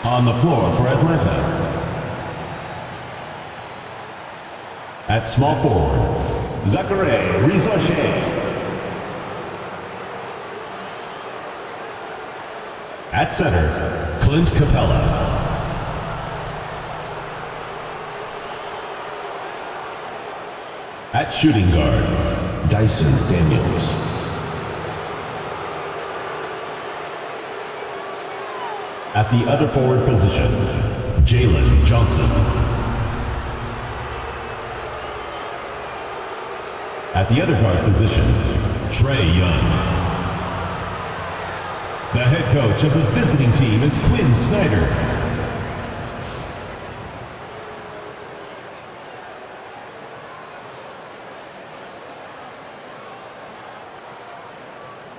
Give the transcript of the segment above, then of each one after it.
On the floor for Atlanta. At small forward, Zachary Rizoshe. At center, Clint Capella. At shooting guard, Dyson Daniels. At the other forward position, Jalen Johnson. At the other guard position, Trey Young. The head coach of the visiting team is Quinn Snyder.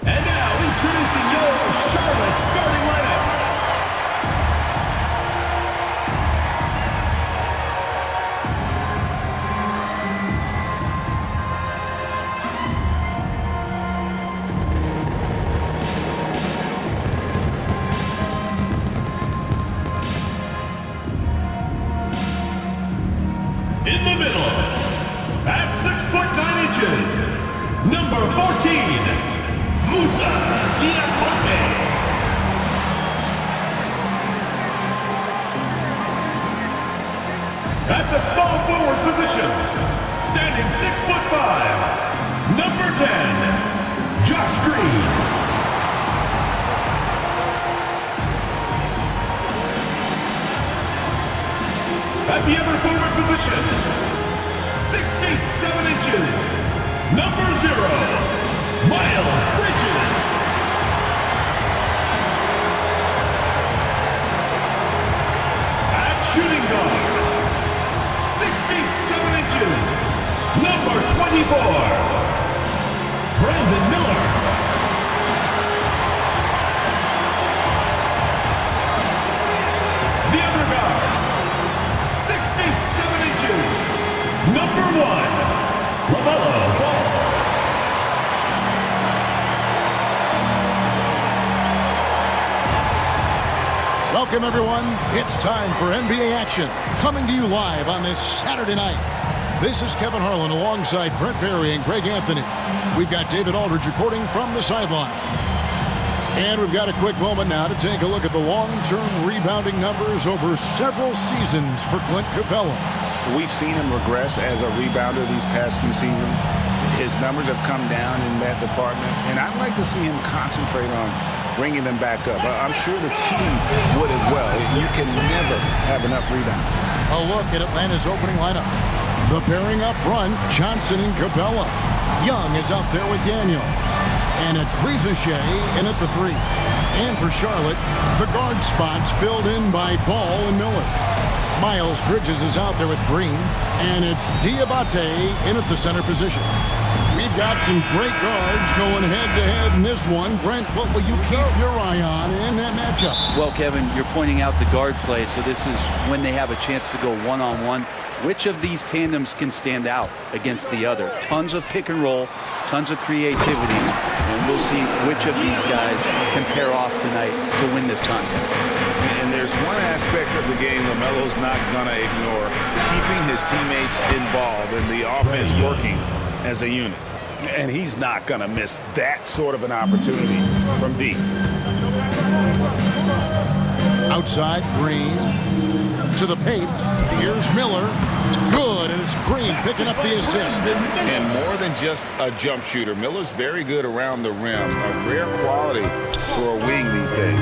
And now introducing your Charlotte starting lineup. In the middle, at 6'9", number 14, Musa Diakate. At the small forward position, standing 6'5", number 10, Josh Green. At the other forward position, 6 feet 7 inches, number 0, Miles Bridges. At shooting guard, 6 feet 7 inches, number 24, Brandon Miller. The other guard, 6 feet 7 inches, number 1, LaMelo Ball. Welcome, everyone. It's time for NBA action, coming to you live on this Saturday night. This is Kevin Harlan alongside Brent Barry and Greg Anthony. We've got David Aldridge reporting from the sideline. And we've got a quick moment now to take a look at the long-term rebounding numbers over several seasons for Clint Capella. We've seen him regress as a rebounder these past few seasons. His numbers have come down in that department, and I'd like to see him concentrate on bringing them back up. I'm sure the team would as well. You can never have enough rebounds. A look at Atlanta's opening lineup. The pairing up front, Johnson and Capella. Young is out there with Daniel. And it's Rizoshe in at the 3. And for Charlotte, the guard spots filled in by Ball and Miller. Miles Bridges is out there with Green. And it's Diabate in at the center position. We've got some great guards going head-to-head in this one. Brent, what will you keep your eye on in that matchup? Well, Kevin, you're pointing out the guard play, so this is when they have a chance to go one-on-one. Which of these tandems can stand out against the other? Tons of pick and roll, tons of creativity, and we'll see which of these guys can pair off tonight to win this contest. And there's one aspect of the game LaMelo's not going to ignore, keeping his teammates involved and the offense working as a unit. And he's not going to miss that sort of an opportunity from deep. Outside, Green to the paint. Here's Miller. Good, and it's Green picking up the assist. And more than just a jump shooter, Miller's very good around the rim. A rare quality for a wing these days.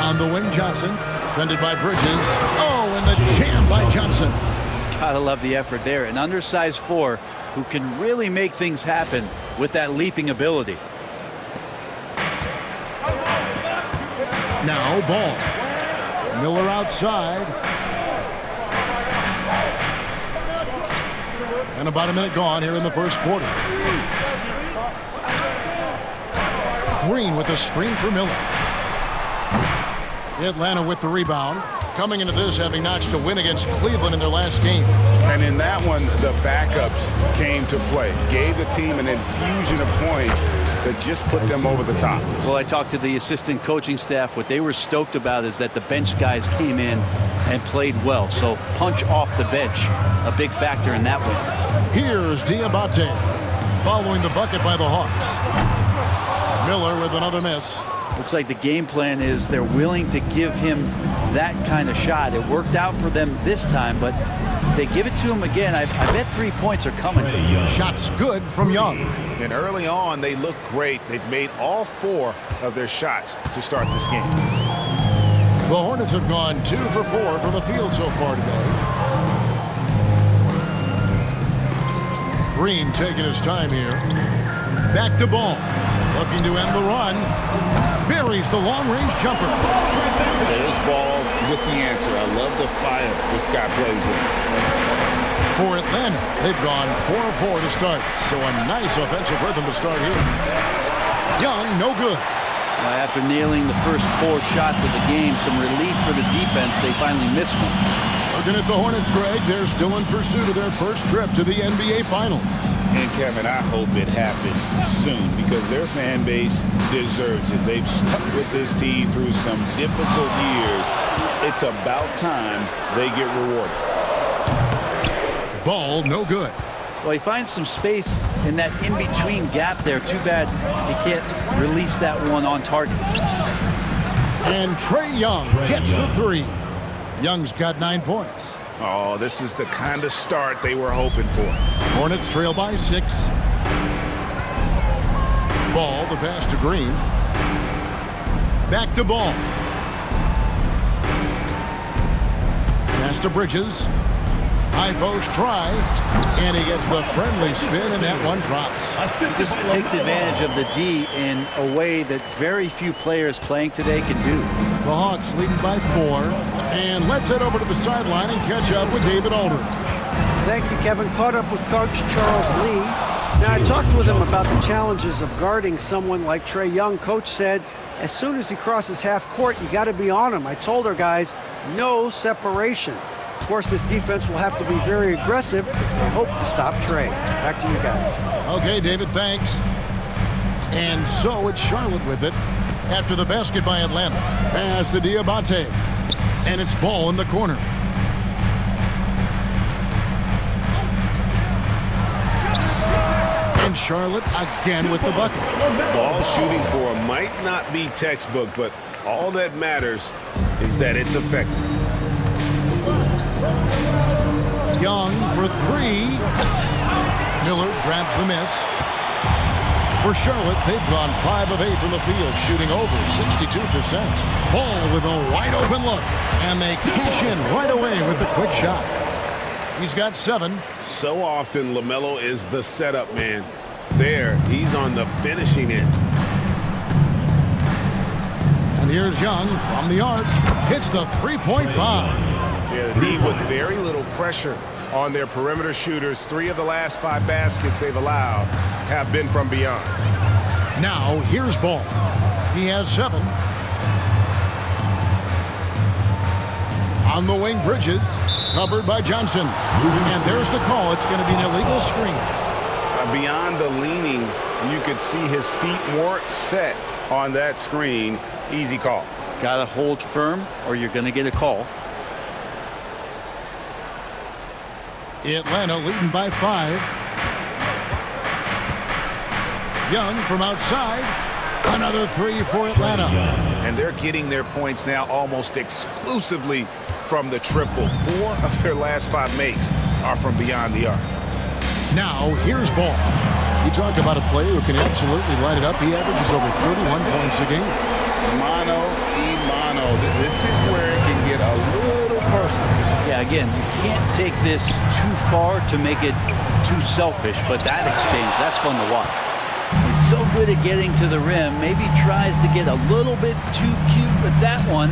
On the wing, Johnson, defended by Bridges. Oh, and the jam by Johnson. Gotta love the effort there. An undersized 4 who can really make things happen with that leaping ability. Now Ball. Miller outside. And about a minute gone here in the first quarter. Green with a screen for Miller. Atlanta with the rebound. Coming into this having notched a win against Cleveland in their last game. And in that one, the backups came to play. Gave the team an infusion of points that just put them over the top. Well, I talked to the assistant coaching staff. What they were stoked about is that the bench guys came in and played well. So punch off the bench, a big factor in that win. Here's Diabate following the bucket by the Hawks. Miller with another miss. Looks like the game plan is they're willing to give him that kind of shot. It worked out for them this time, but if they give it to him again, I bet 3 points are coming. Shots good from Young. And early on, they look great. They've made all 4 of their shots to start this game. The Hornets have gone 2 for 4 from the field so far today. Green taking his time here. Back to Ball. Looking to end the run. Buries the long-range jumper. There's Ball with the answer. I love the fire this guy plays with. For Atlanta, they've gone 4-4 to start. So a nice offensive rhythm to start here. Young, no good. After nailing the first 4 shots of the game, some relief for the defense. They finally missed one. Looking at the Hornets, Greg, they're still in pursuit of their first trip to the NBA Finals. And Kevin, I hope it happens soon because their fan base deserves it. They've stuck with this team through some difficult years. It's about time they get rewarded. Ball, no good. Well, he finds some space in that in-between gap there. Too bad he can't release that one on target. And Trae Young gets the 3. Young's got 9 points. Oh, this is the kind of start they were hoping for. Hornets trail by 6. Ball, the pass to Green. Back to Ball. Pass to Bridges. High post try. And he gets the friendly spin, and that one drops. Just takes advantage of the D in a way that very few players playing today can do. The Hawks leading by 4. And let's head over to the sideline and catch up with David Aldridge. Thank you, Kevin. Caught up with Coach Charles Lee. Now, I talked with him about the challenges of guarding someone like Trae Young. Coach said, as soon as he crosses half court, you got to be on him. I told our guys, no separation. Of course, this defense will have to be very aggressive if they hope to stop Trae. Back to you guys. Okay, David, thanks. And so it's Charlotte with it after the basket by Atlanta. Pass to Diabate. And it's Ball in the corner. And Charlotte again with the bucket. Ball shooting for him might not be textbook, but all that matters is that it's effective. Young for 3. Miller grabs the miss. For Charlotte, they've gone 5 of 8 from the field, shooting over 62%. Ball with a wide open look, and they cash in right away with the quick shot. He's got 7. So often, LaMelo is the setup man. There, he's on the finishing end. And here's Young from the arc. Hits the 3-point bomb. Yeah, the D with very little pressure on their perimeter shooters. 3 of the last 5 baskets they've allowed have been from beyond. Now, here's Ball. He has 7. On the wing, Bridges. Covered by Johnson. And there's the call. It's going to be an illegal screen. Beyond the leaning, you could see his feet weren't set on that screen. Easy call. Got to hold firm or you're going to get a call. Atlanta leading by 5. Young from outside. Another 3 for Atlanta. And they're getting their points now almost exclusively from the triple. 4 of their last 5 makes are from beyond the arc. Now, here's Ball. You talk about a player who can absolutely light it up. He averages over 31 points a game. Mano y mano. This is where it can get a little personal. Yeah, again, you can't take this too far to make it too selfish, but that exchange, that's fun to watch. He's so good at getting to the rim. Maybe tries to get a little bit too cute with that one.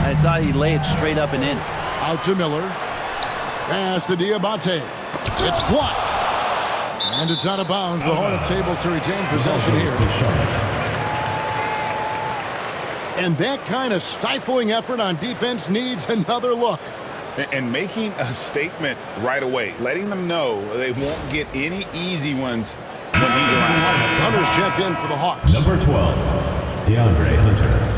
I thought he'd lay it straight up and in. Out to Miller. Pass to Diabate. It's blocked. And it's out of bounds. The Hornets able to retain possession here. And that kind of stifling effort on defense needs another look. And making a statement right away, letting them know they won't get any easy ones when he's around. Hunter's checked in for the Hawks. Number 12, DeAndre Hunter.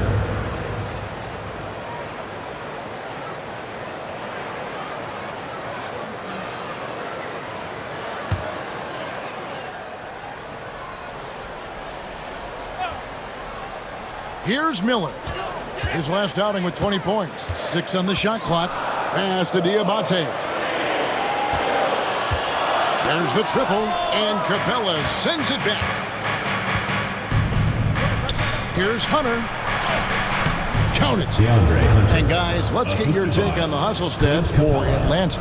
Here's Miller. His last outing with 20 points. 6 on the shot clock. Pass to Diabate. There's the triple, and Capella sends it back. Here's Hunter. Count it. DeAndre Hunter. And guys, let's get your take on the hustle stats for Atlanta.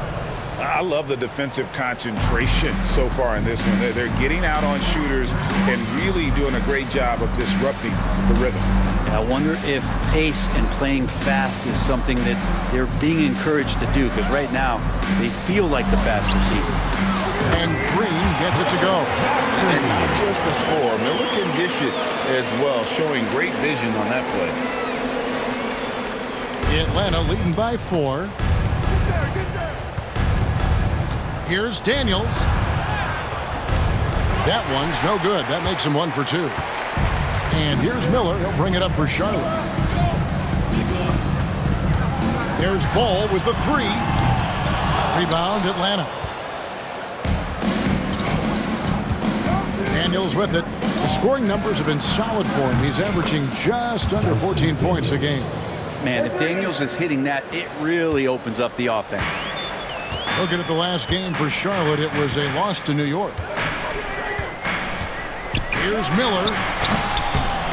I love the defensive concentration so far in this one. They're getting out on shooters and really doing a great job of disrupting the rhythm. I wonder if pace and playing fast is something that they're being encouraged to do, because right now they feel like the faster team. And Green gets it to go. And not just the score. Miller can dish it as well, showing great vision on that play. Atlanta leading by 4. Here's Daniels. That one's no good. That makes him 1 for 2. And here's Miller. He'll bring it up for Charlotte. There's Ball with the 3. Rebound, Atlanta. Daniels with it. The scoring numbers have been solid for him. He's averaging just under 14 points a game. Man, if Daniels is hitting that, it really opens up the offense. Looking at the last game for Charlotte, it was a loss to New York. Here's Miller.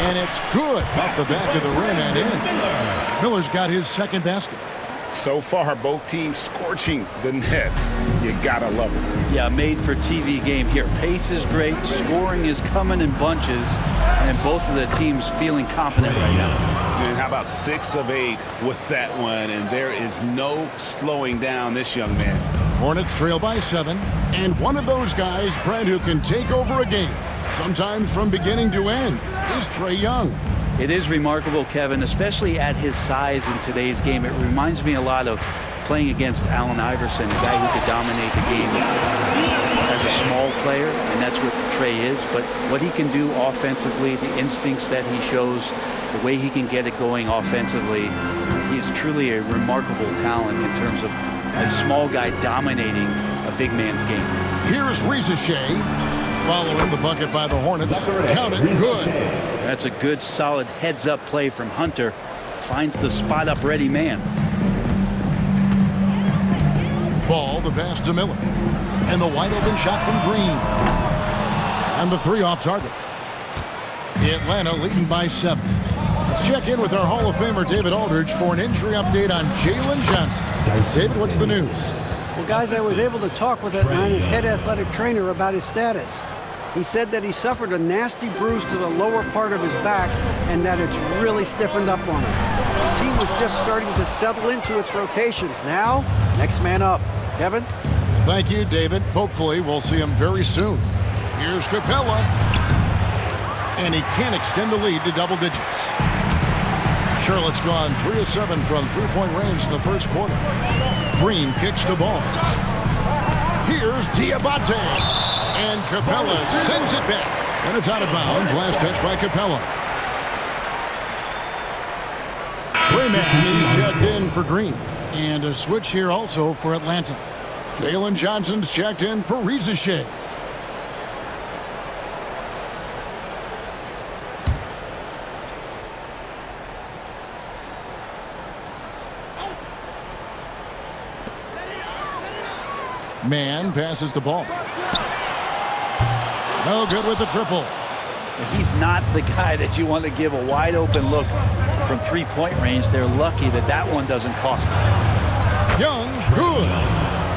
And it's good off the back of the rim and in. Miller's got his second basket. So far, both teams scorching the Nets. You gotta love it. Yeah, made for TV game here. Pace is great. Scoring is coming in bunches. And both of the teams feeling confident right now. And how about 6 of 8 with that one? And there is no slowing down this young man. Hornets trail by 7. And one of those guys, Brent, who can take over a game, sometimes from beginning to end, is Trae Young. It is remarkable, Kevin, especially at his size in today's game. It reminds me a lot of playing against Allen Iverson, a guy who could dominate the game as a small player, and that's what Trae is. But what he can do offensively, the instincts that he shows, the way he can get it going offensively, he's truly a remarkable talent in terms of a small guy dominating a big man's game. Here's Ricochet. Following the bucket by the Hornets. Count it, good. That's a good, solid heads-up play from Hunter. Finds the spot-up ready man. Ball, the pass to Miller. And the wide-open shot from Green. And the 3 off target. Atlanta leading by 7. Let's check in with our Hall of Famer David Aldridge for an injury update on Jalen Johnson. David, what's the news? Well, guys, I was able to talk with Atlanta's head athletic trainer about his status. He said that he suffered a nasty bruise to the lower part of his back and that it's really stiffened up on him. The team was just starting to settle into its rotations. Now, next man up. Kevin? Thank you, David. Hopefully, we'll see him very soon. Here's Capella. And he can't extend the lead to double digits. Charlotte's gone 3 of 7 from three-point range in the first quarter. Green kicks the ball. Here's Diabate. And Capella sends it back. And it's out of bounds. Last touch by Capella. Freeman is checked in for Green. And a switch here also for Atlanta. Jalen Johnson's checked in for Ricochet. Man passes the ball. No good with the triple. He's not the guy that you want to give a wide open look from three-point range. They're lucky that that one doesn't cost them. Young's good.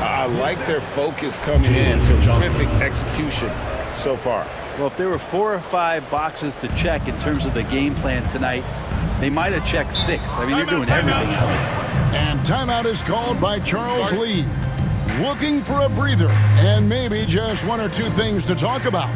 I like their focus coming in. Terrific execution so far. Well, if there were 4 or 5 boxes to check in terms of the game plan tonight, they might have checked 6. I mean, they're doing everything. And timeout is called by Charles Lee. Looking for a breather and maybe just 1 or 2 things to talk about.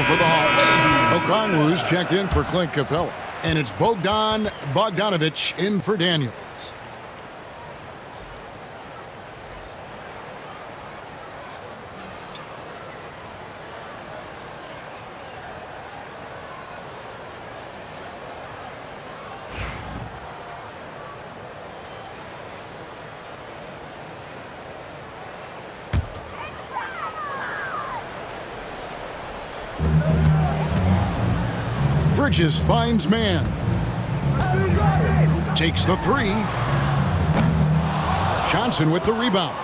for the Hawks. Okongwu's checked in for Clint Capella. And it's Bogdanovich in for Daniels. Bridges finds man. Takes the three. Johnson with the rebound.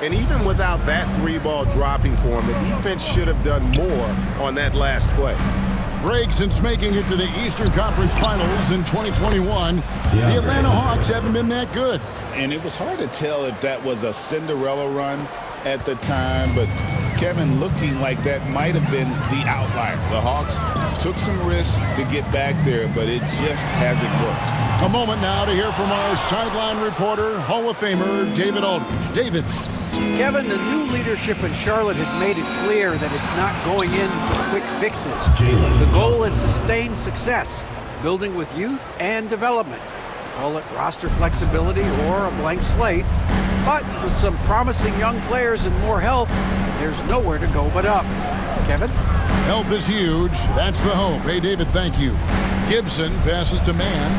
And even without that three-ball dropping for him, the defense should have done more on that last play. Greg, since making it to the Eastern Conference Finals in 2021, the Atlanta Hawks haven't been that good. And it was hard to tell if that was a Cinderella run at the time, but Kevin, looking like that might have been the outlier. The Hawks took some risks to get back there, but it just hasn't worked. A moment now to hear from our sideline reporter, Hall of Famer David Aldridge. David. Kevin, the new leadership in Charlotte has made it clear that it's not going in for quick fixes. The goal is sustained success, building with youth and development. Call it roster flexibility or a blank slate. But with some promising young players and more health, there's nowhere to go but up. Kevin? Health is huge. That's the hope. Hey, David, thank you. Gibson passes to man.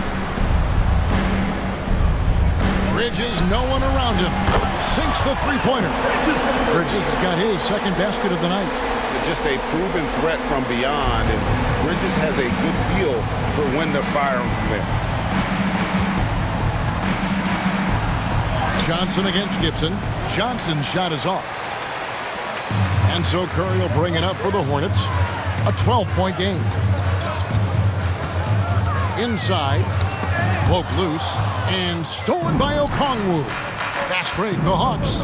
Bridges, no one around him. Sinks the three-pointer. Bridges has got his second basket of the night. Just a proven threat from beyond, and Bridges has a good feel for when to fire him from there. Johnson against Gibson. Johnson's shot is off. And so Curry will bring it up for the Hornets. A 12-point game. Inside. Poke loose. And stolen by Okongwu. Fast break, the Hawks.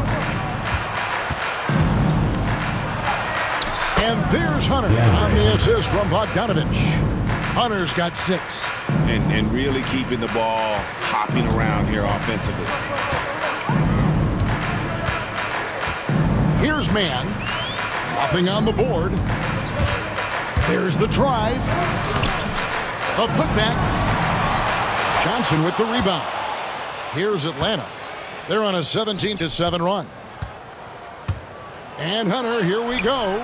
And there's Hunter on the assist from Bogdanovich. Hunter's got 6. And really keeping the ball hopping around here offensively. Here's man. Nothing on the board. There's the drive. A putback. Johnson with the rebound. Here's Atlanta. They're on a 17-7 run. And Hunter, here we go.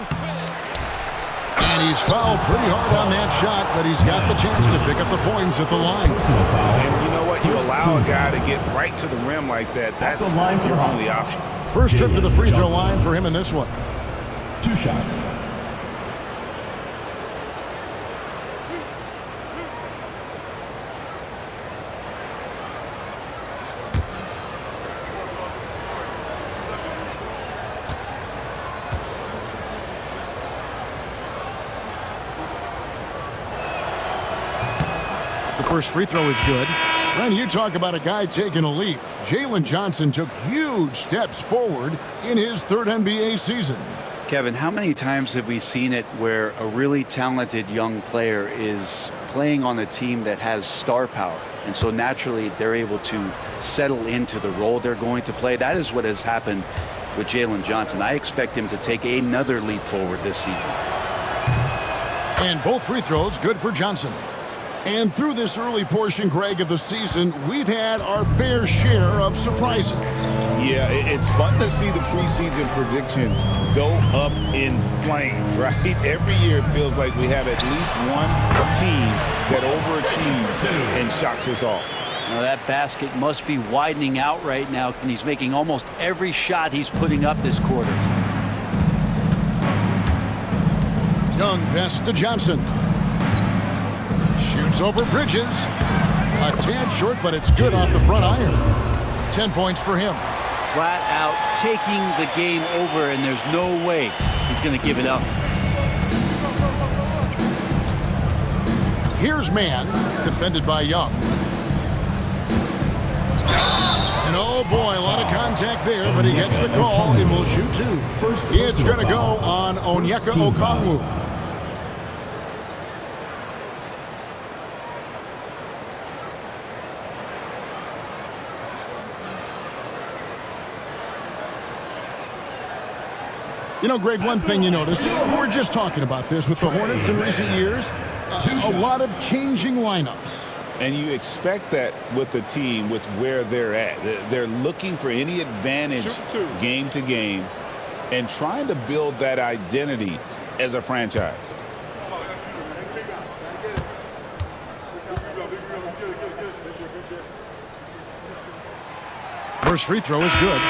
And he's fouled pretty hard on that shot, but he's got the chance to pick up the points at the line. And you know what? You allow a guy to get right to the rim like that. That's your only option. First trip to the free throw line for him in this one. 2 shots. The first free throw is good. When you talk about a guy taking a leap, Jalen Johnson took huge steps forward in his 3rd NBA season. Kevin, how many times have we seen it where a really talented young player is playing on a team that has star power, and so naturally they're able to settle into the role they're going to play? That is what has happened with Jalen Johnson. I expect him to take another leap forward this season. And both free throws good for Johnson. And through this early portion, Greg, of the season, we've had our fair share of surprises. Yeah, it's fun to see the preseason predictions go up in flames, right? Every year it feels like we have at least one team that overachieves and shocks us all. Now that basket must be widening out right now, and he's making almost every shot he's putting up this quarter. Young pass to Johnson. Shoots over Bridges. A tad short, but it's good off the front iron. 10 points for him. Flat out taking the game over, and there's no way he's going to give it up. Here's man, defended by Young. And oh boy, a lot of contact there, but he gets the call and will shoot 2. It's going to go on Onyeka Okongwu. You know, Greg, one thing you notice, we're just talking about this with the Hornets in recent years, a lot of changing lineups. And you expect that with the team, with where they're at. They're looking for any advantage game to game and trying to build that identity as a franchise. First free throw is good.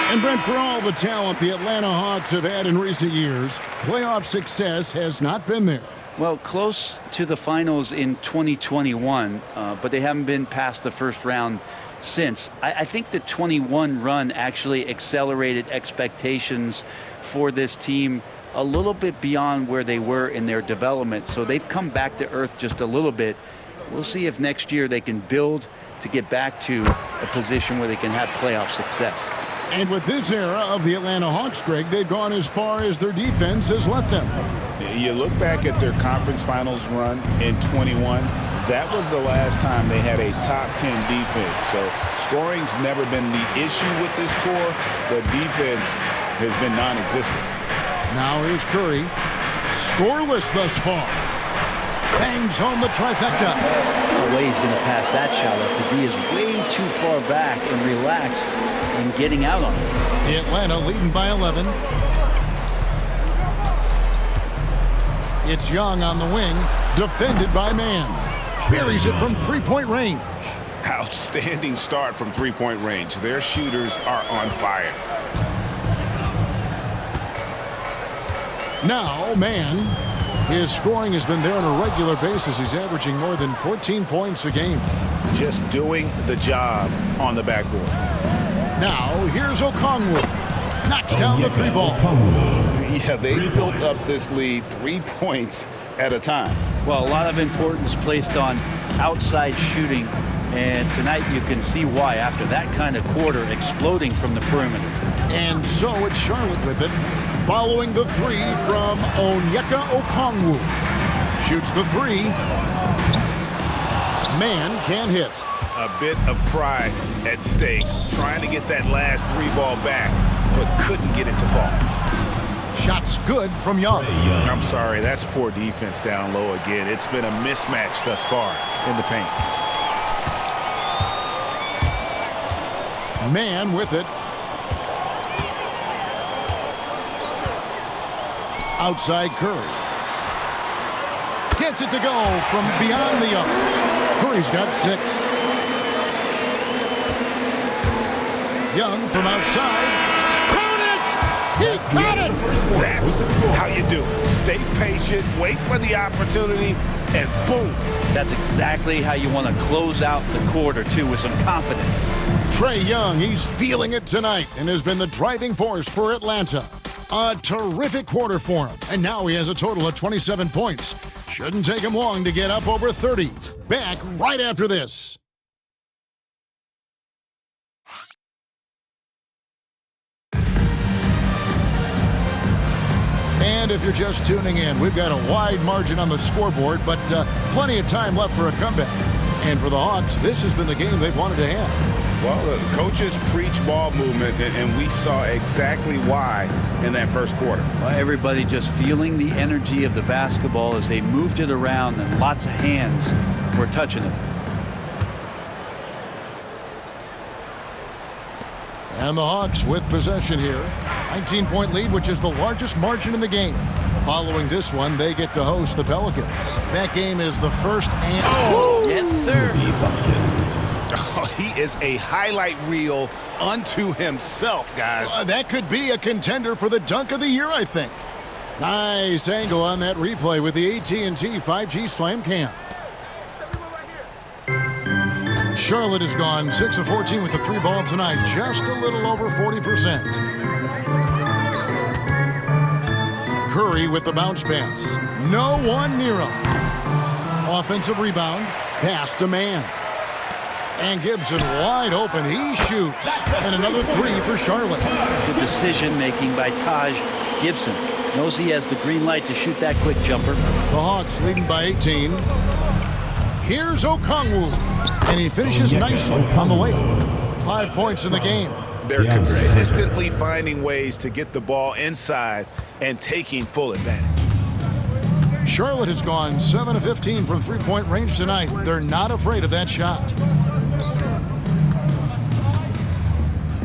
And Brent, for all the talent the Atlanta Hawks have had in recent years, playoff success has not been there. Well, close to the finals in 2021, but they haven't been past the first round since. I think the 21 run actually accelerated expectations for this team a little bit beyond where they were in their development. So they've come back to earth just a little bit. We'll see if next year they can build to get back to a position where they can have playoff success. And with this era of the Atlanta Hawks, Greg, they've gone as far as their defense has let them. You look back at their conference finals run in 21, that was the last time they had a top 10 defense. So scoring's never been the issue with this core, but defense has been non-existent. Now here's Curry, scoreless thus far. Bangs home the trifecta. No way he's going to pass that shot up. The D is way too far back and relaxed and getting out on it. Atlanta leading by 11. It's Young on the wing, defended by Man. Buries it from three-point range. Outstanding start from three-point range. Their shooters are on fire. Now, Man. His scoring has been there on a regular basis. He's averaging more than 14 points a game. Just doing the job on the backboard. Now, here's Okongwu. Knocks down the three ball. Yeah, they built up this lead 3 points at a time. Well, a lot of importance placed on outside shooting, and tonight you can see why after that kind of quarter exploding from the perimeter. And so it's Charlotte with it. Following the three from Onyeka Okongwu. Shoots the three. Man can't hit. A bit of pride at stake, trying to get that last three ball back, but couldn't get it to fall. Shot's good from Young. I'm sorry, that's poor defense down low again. It's been a mismatch thus far in the paint. Man with it. Outside Curry. Gets it to go from beyond the arc. Curry's got 6. Young from outside. Count it! He got it! That's how you do it. Stay patient, wait for the opportunity, and boom. That's exactly how you want to close out the quarter, too, with some confidence. Trae Young, he's feeling it tonight and has been the driving force for Atlanta. A terrific quarter for him, and now he has a total of 27 points. Shouldn't take him long to get up over 30. Back right after this. And if you're just tuning in, we've got a wide margin on the scoreboard, but plenty of time left for a comeback. And for the Hawks, this has been the game they've wanted to have. Well, the coaches preach ball movement, and we saw exactly why in that first quarter. Well, everybody just feeling the energy of the basketball as they moved it around, and lots of hands were touching it. And the Hawks with possession here. 19-point lead, which is the largest margin in the game. Following this one, they get to host the Pelicans. That game is the first and... Oh, yes, sir. Oh, he is a highlight reel unto himself, guys. That could be a contender for the dunk of the year, I think. Nice angle on that replay with the AT&T 5G Slam Cam. Charlotte has gone 6 of 14 with the three ball tonight, just a little over 40%. Curry with the bounce pass. No one near him. Offensive rebound, pass to Man. And Gibson wide open. He shoots. And another three for Charlotte. Good decision-making by Taj Gibson. Knows he has the green light to shoot that quick jumper. The Hawks leading by 18. Here's Okongwu. And he finishes nicely on the layup. 5 points in the game. They're consistently finding ways to get the ball inside and taking full advantage. Charlotte has gone 7 of 15 from three-point range tonight. They're not afraid of that shot.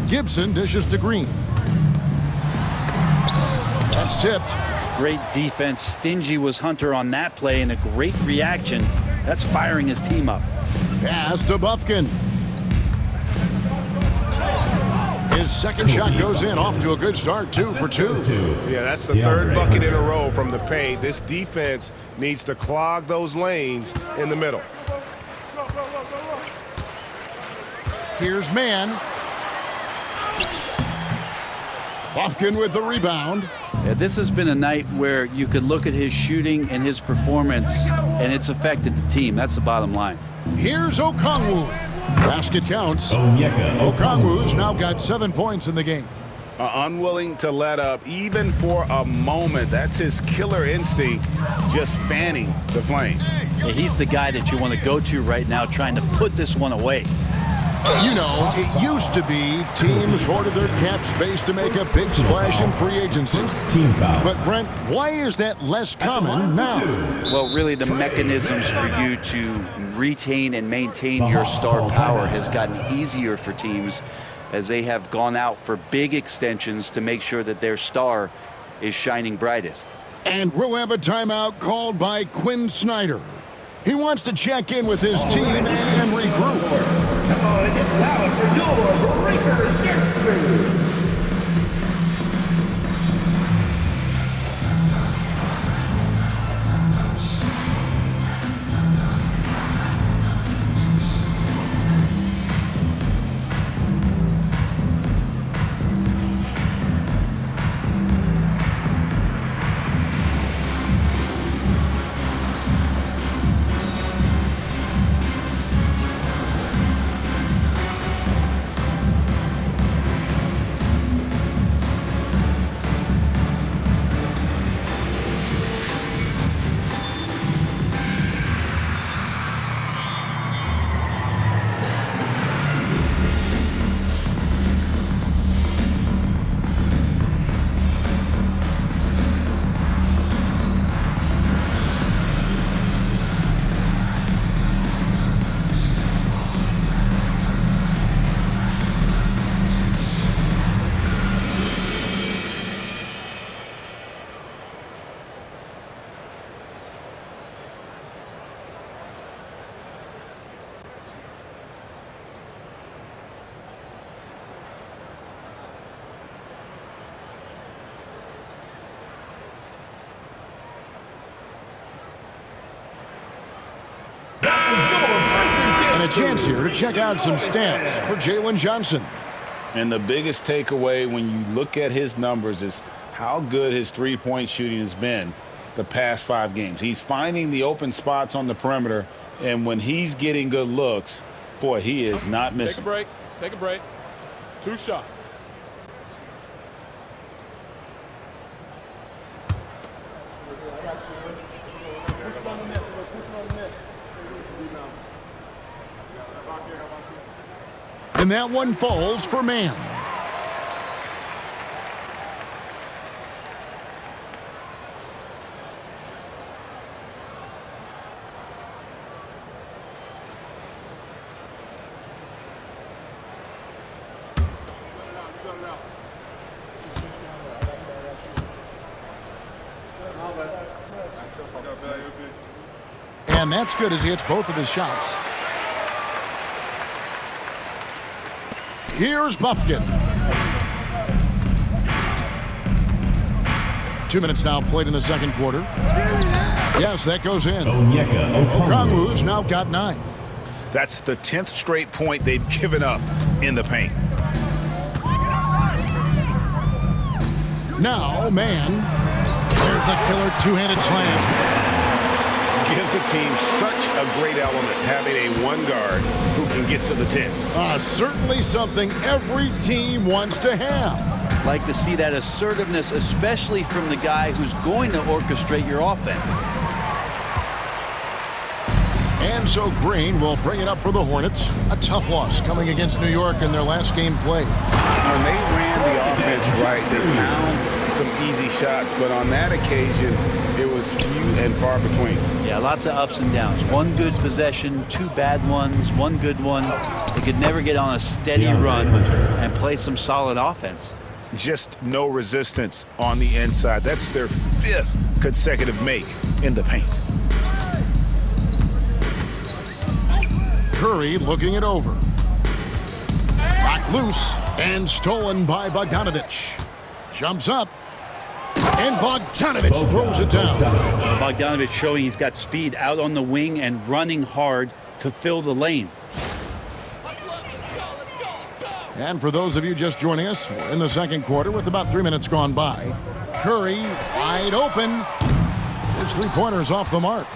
Gibson dishes to Green. That's tipped. Great defense. Stingy was Hunter on that play, and a great reaction. That's firing his team up. Pass to Bufkin. His second shot goes in, off to a good start, 2 for 2. Yeah, that's the third bucket in a row from the paint. This defense needs to clog those lanes in the middle. Here's Mann. Bufkin with the rebound. Yeah, this has been a night where you could look at his shooting and his performance, and it's affected the team. That's the bottom line. Here's Okongwu. Basket counts. Okongwu's now got 7 points in the game. Unwilling to let up even for a moment. That's his killer instinct, just fanning the flames. Yeah, he's the guy that you want to go to right now, trying to put this one away. You know, it used to be teams hoarded their cap space to make a big splash in free agency. But, Brent, why is that less common now? Well, really, the mechanisms for you to retain and maintain your star power has gotten easier for teams as they have gone out for big extensions to make sure that their star is shining brightest. And we'll have a timeout called by Quinn Snyder. He wants to check in with his team and regroup. Come on and get loud for your Breakers History. And a chance here to check out some stats for Jalen Johnson. And the biggest takeaway when you look at his numbers is how good his three-point shooting has been the past 5 games. He's finding the open spots on the perimeter, and when he's getting good looks, boy, he is not missing. Take a break. Take a break. 2 shots. And that one falls for Mann. And that's good as he hits both of his shots. Here's Bufkin. 2 minutes now played in the second quarter. Yes, that goes in. Okongwu's now got 9. That's the 10th straight point they've given up in the paint. Now, Mann. There's the killer two-handed slam. Gives the team such a great element having a one guard who can get to the 10. Certainly something every team wants to have. Like to see that assertiveness, especially from the guy who's going to orchestrate your offense. And so Green will bring it up for the Hornets. A tough loss coming against New York in their last game played. When they ran the offense right, they found some easy shots, but on that occasion, it was few and far between. Yeah, lots of ups and downs. One good possession, two bad ones, one good one. They could never get on a steady run and play some solid offense. Just no resistance on the inside. That's their 5th consecutive make in the paint. Curry looking it over. Knocked loose and stolen by Bogdanovich. Jumps up. And Bogdanovich throws it down. Bogdanovich showing he's got speed out on the wing and running hard to fill the lane. And for those of you just joining us, we're in the second quarter with about 3 minutes gone by. Curry wide open. His three-pointer's off the mark.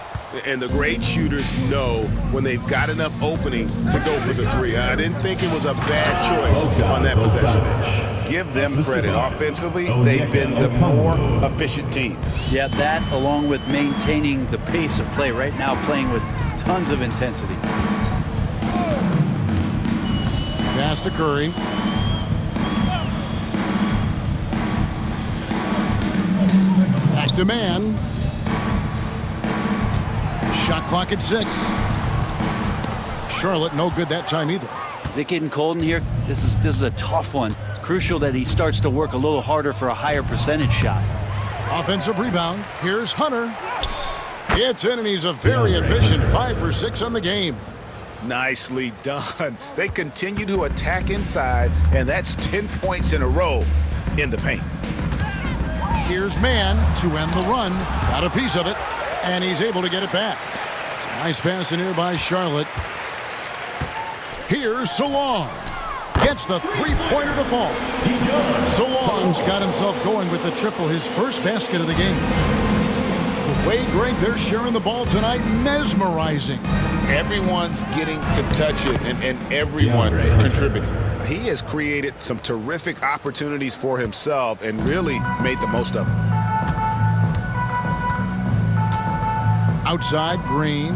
And the great shooters know when they've got enough opening to go for the three. I didn't think it was a bad choice on that possession. Give them credit. Offensively, they've been the more efficient team. Yeah, that along with maintaining the pace of play right now, playing with tons of intensity. Pass to Curry. Back to man. Shot clock at 6. Charlotte no good that time either. Is it getting cold in here? This is a tough one. Crucial that he starts to work a little harder for a higher percentage shot. Offensive rebound. Here's Hunter. It's in, and he's a very efficient 5 for 6 on the game. Nicely done. They continue to attack inside, and that's 10 points in a row in the paint. Here's man to end the run. Got a piece of it, and he's able to get it back. It's a nice pass in here by Charlotte. Here's Solon. Gets the three-pointer to fall. Solon's got himself going with the triple, his first basket of the game. The way, Greg, they're sharing the ball tonight, mesmerizing. Everyone's getting to touch it, and everyone's contributing. He has created some terrific opportunities for himself and really made the most of them. Outside, Green.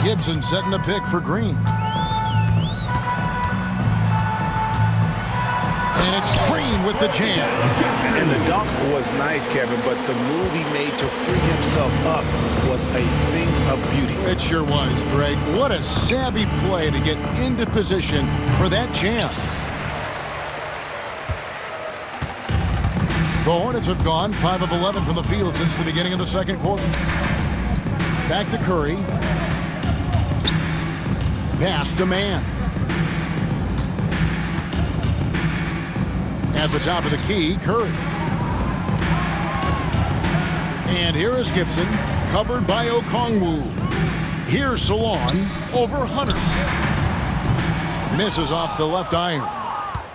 Gibson setting the pick for Green. And it's Green with the jam. And the dunk was nice, Kevin, but the move he made to free himself up was a thing of beauty. It sure was, Greg. What a savvy play to get into position for that jam. The Hornets have gone 5 of 11 from the field since the beginning of the second quarter. Back to Curry. Pass to man. At the top of the key, Curry. And here is Gibson, covered by Okongwu. Here's Solon over Hunter. Misses off the left iron.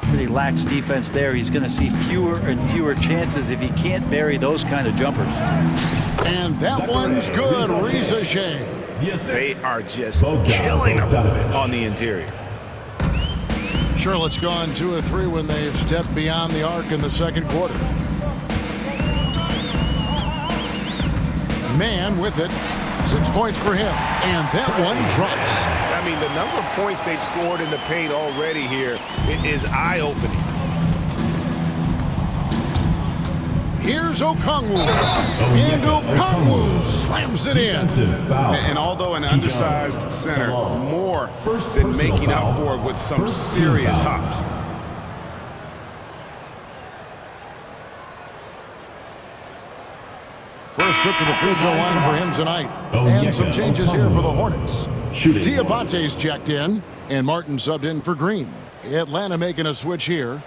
Pretty lax defense there. He's going to see fewer and fewer chances if he can't bury those kind of jumpers. And that one's good. Ricochet. They are just killing them on the interior. Charlotte's gone 2 of 3 when they've stepped beyond the arc in the second quarter. Man with it. 6 points for him. And that one drops. I mean, the number of points they've scored in the paint already here is eye-opening. Here's Okongwu. And Okongwu slams it in. And although an undersized center, more than making up for it with some serious hops. First trip to the free throw line for him tonight. And some changes here for the Hornets. Diabate's checked in, and Martin subbed in for Green. Atlanta making a switch here.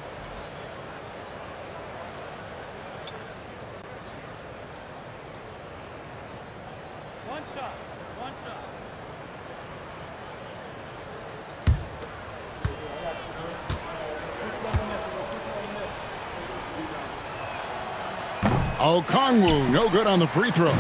Okongwu, no good on the free throw.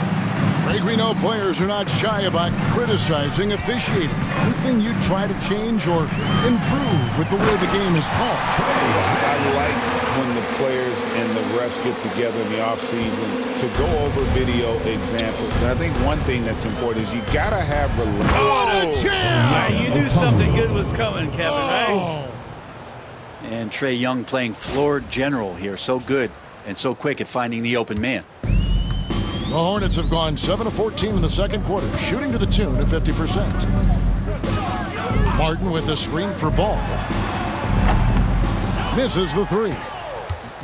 Craig, we know players are not shy about criticizing officiating. Anything you try to change or improve with the way the game is called? I like when the players and the refs get together in the offseason to go over video examples. And I think one thing that's important is you got to have Yeah, you knew something good was coming, Kevin, right? And Trae Young playing floor general here. So good and so quick at finding the open man. The Hornets have gone 7 of 14 in the second quarter, shooting to the tune of 50%. Martin with the screen for Ball. Misses the three.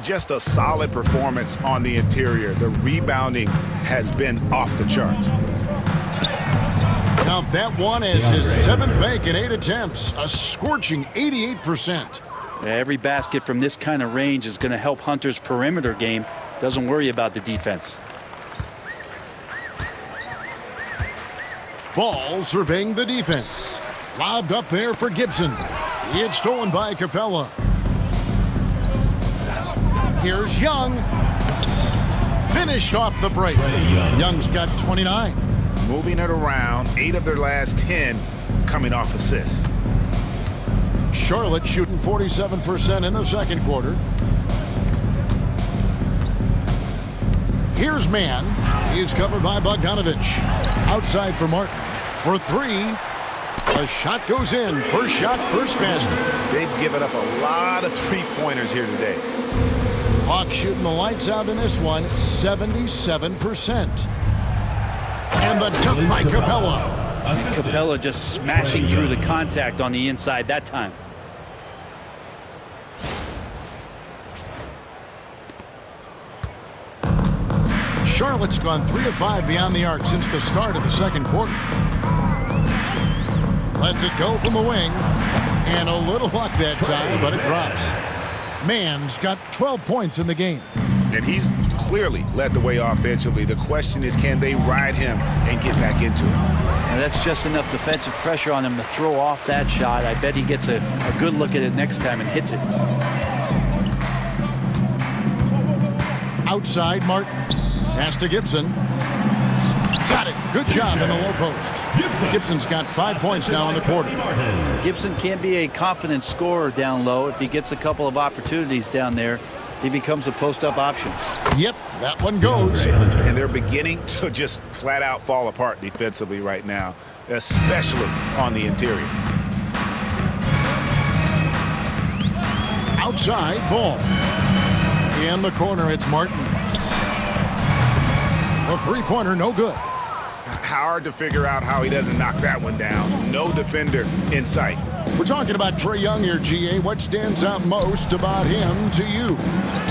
Just a solid performance on the interior. The rebounding has been off the charts. Count that one as his 7th make in 8 attempts. A scorching 88%. Every basket from this kind of range is going to help Hunter's perimeter game. Doesn't worry about the defense. Ball surveying the defense. Lobbed up there for Gibson. It's stolen by Capella. Here's Young. Finished off the break. Young's got 29. Moving it around, 8 of their last 10 coming off assists. Charlotte shooting 47% in the second quarter. Here's Man. He's covered by Bogdanovich. Outside for Martin. For three. The shot goes in. First shot, first basket. They've given up a lot of three-pointers here today. Hawks shooting the lights out in this one, 77%. And the dunk by Capella. Capella just smashing through the contact on the inside that time. Charlotte's gone 3 of 5 beyond the arc since the start of the second quarter. Lets it go from the wing. And a little luck that time, but it drops. Man's got 12 points in the game. And he's clearly led the way offensively. The question is, can they ride him and get back into it? Now that's just enough defensive pressure on him to throw off that shot. I bet he gets a good look at it next time and hits it. Outside, Martin. Pass to Gibson. Got it. Good job in the low post. Gibson's got 5 points now in the quarter. Gibson can't be a confident scorer down low. If he gets a couple of opportunities down there, he becomes a post-up option. Yep, that one goes. And they're beginning to just flat out fall apart defensively right now, especially on the interior. Outside, Ball. In the corner, it's Martin. The three-pointer, no good. Hard to figure out how he doesn't knock that one down. No defender in sight. We're talking about Trae Young here, GA. What stands out most about him to you?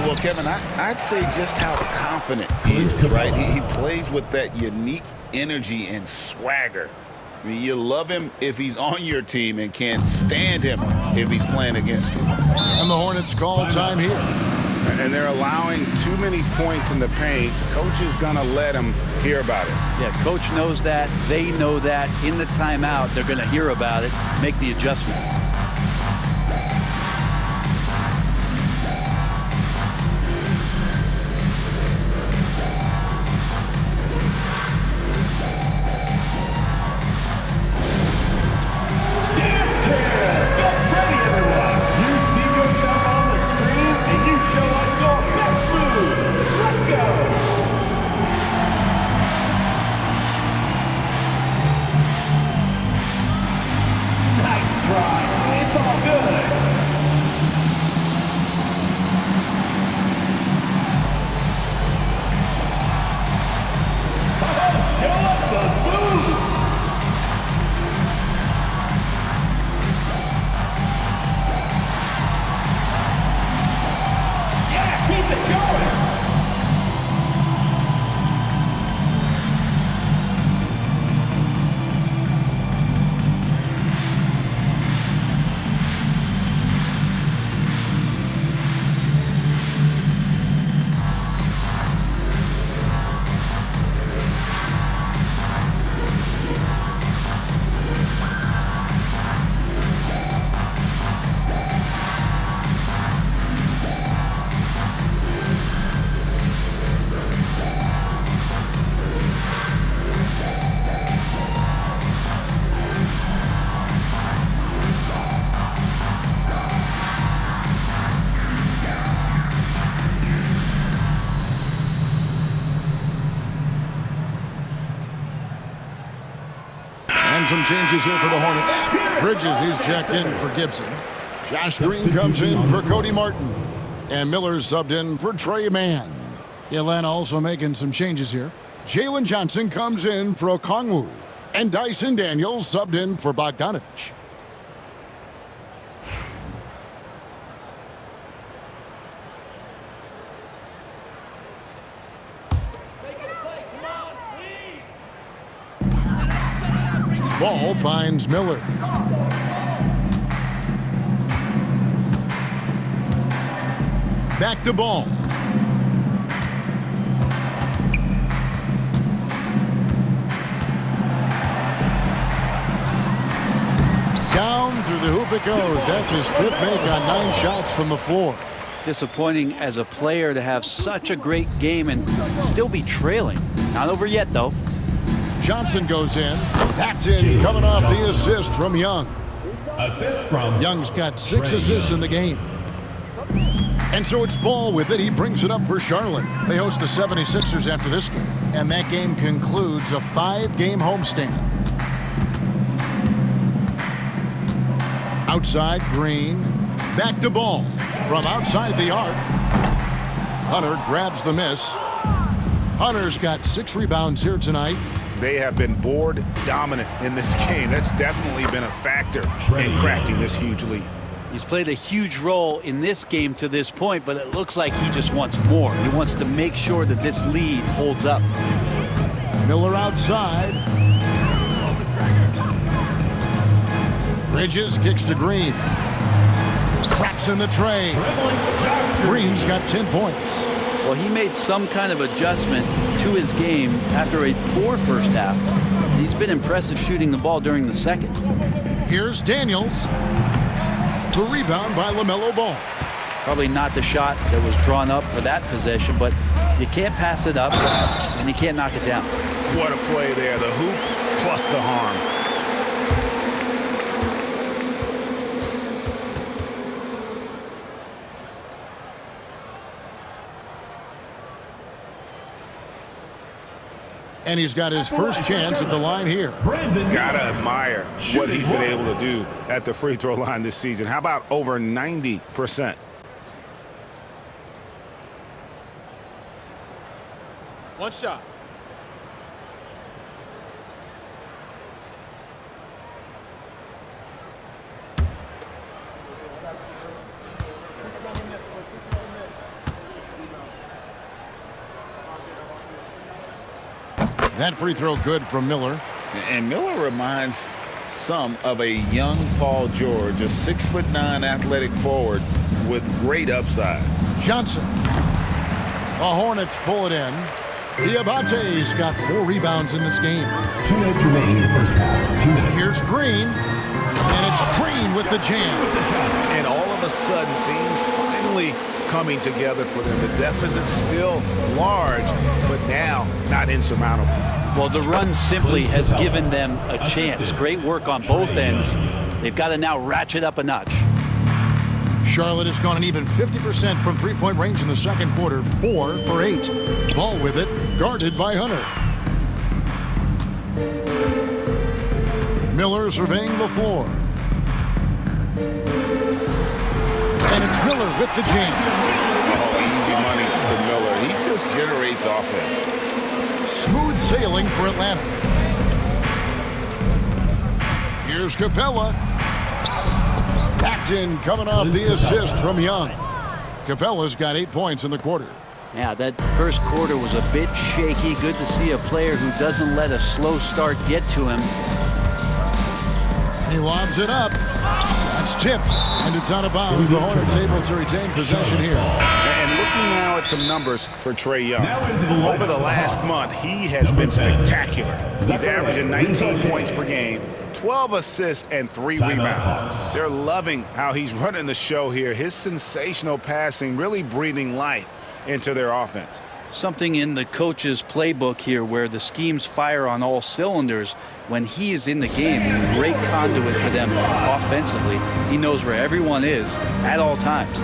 Well, Kevin, I'd say just how confident he is, right? He plays with that unique energy and swagger. I mean, you love him if he's on your team and can't stand him if he's playing against you. And the Hornets call time here. And they're allowing too many points in the paint. Coach is going to let them hear about it. Yeah, coach knows that. They know that. In the timeout, they're going to hear about it, make the adjustment. Nice try. some changes here for the Hornets. Bridges, he's checked in for Gibson. Josh Green comes in for Cody Martin. And Miller's subbed in for Trey Mann. Atlanta also making some changes here. Jalen Johnson comes in for Okongwu. And Dyson Daniels subbed in for Bogdanovich. Ball finds Miller. Back to Ball. Down through the hoop it goes. That's his 5th make on 9 shots from the floor. Disappointing as a player to have such a great game and still be trailing. Not over yet, though. Johnson goes in. That's in, coming off the assist from Young. Assist from Young's got 6 assists in the game. And so it's Ball with it. He brings it up for Charlotte. They host the 76ers after this game. And that game concludes a 5-game homestand. Outside, Green. Back to Ball. From outside the arc. Hunter grabs the miss. Hunter's got 6 rebounds here tonight. They have been board dominant in this game. That's definitely been a factor in crafting this huge lead. He's played a huge role in this game to this point, but it looks like he just wants more. He wants to make sure that this lead holds up. Miller outside. Bridges kicks to Green. Traps in the tray. Green's got 10 points. Well, he made some kind of adjustment to his game after a poor first half. He's been impressive shooting the ball during the second. Here's Daniels. The rebound by LaMelo Ball. Probably not the shot that was drawn up for that possession, but you can't pass it up and you can't knock it down. What a play there. The hoop plus the harm. And he's got his first chance at the line here. Gotta admire what he's been able to do at the free throw line this season. How about over 90%? One shot. That free throw good from Miller. And Miller reminds some of a young Paul George, a 6'9" athletic forward with great upside. Johnson. The Hornets pull it in. Diabate's got 4 rebounds in this game. 2 minutes remaining in the first half. 2 minutes. Here's Green. And it's Green with the jam. And all of a sudden, things finally coming together for them. The deficit's still large, but now not insurmountable. Well, the run simply has given them a chance. Great work on both ends. They've got to now ratchet up a notch. Charlotte has gone an even 50% from three-point range in the second quarter, 4 for 8. Ball with it, guarded by Hunter. Miller surveying the floor. And it's Miller with the jam. Oh, easy money for Miller. He just generates offense. Smooth sailing for Atlanta. Here's Capella. That's in, coming off the assist from Young. Capella's got 8 points in the quarter. Yeah, that first quarter was a bit shaky. Good to see a player who doesn't let a slow start get to him. He lobs it up. That's tipped, and it's out of bounds. The Hornets able to retain possession here. And looking now at some numbers for Trey Young. Over the last month, he has been spectacular. He's averaging 19 points per game, 12 assists, and 3 rebounds. They're loving how he's running the show here. His sensational passing really breathing life into their offense. Something in the coach's playbook here where the schemes fire on all cylinders. When he is in the game, great conduit for them offensively. He knows where everyone is at all times.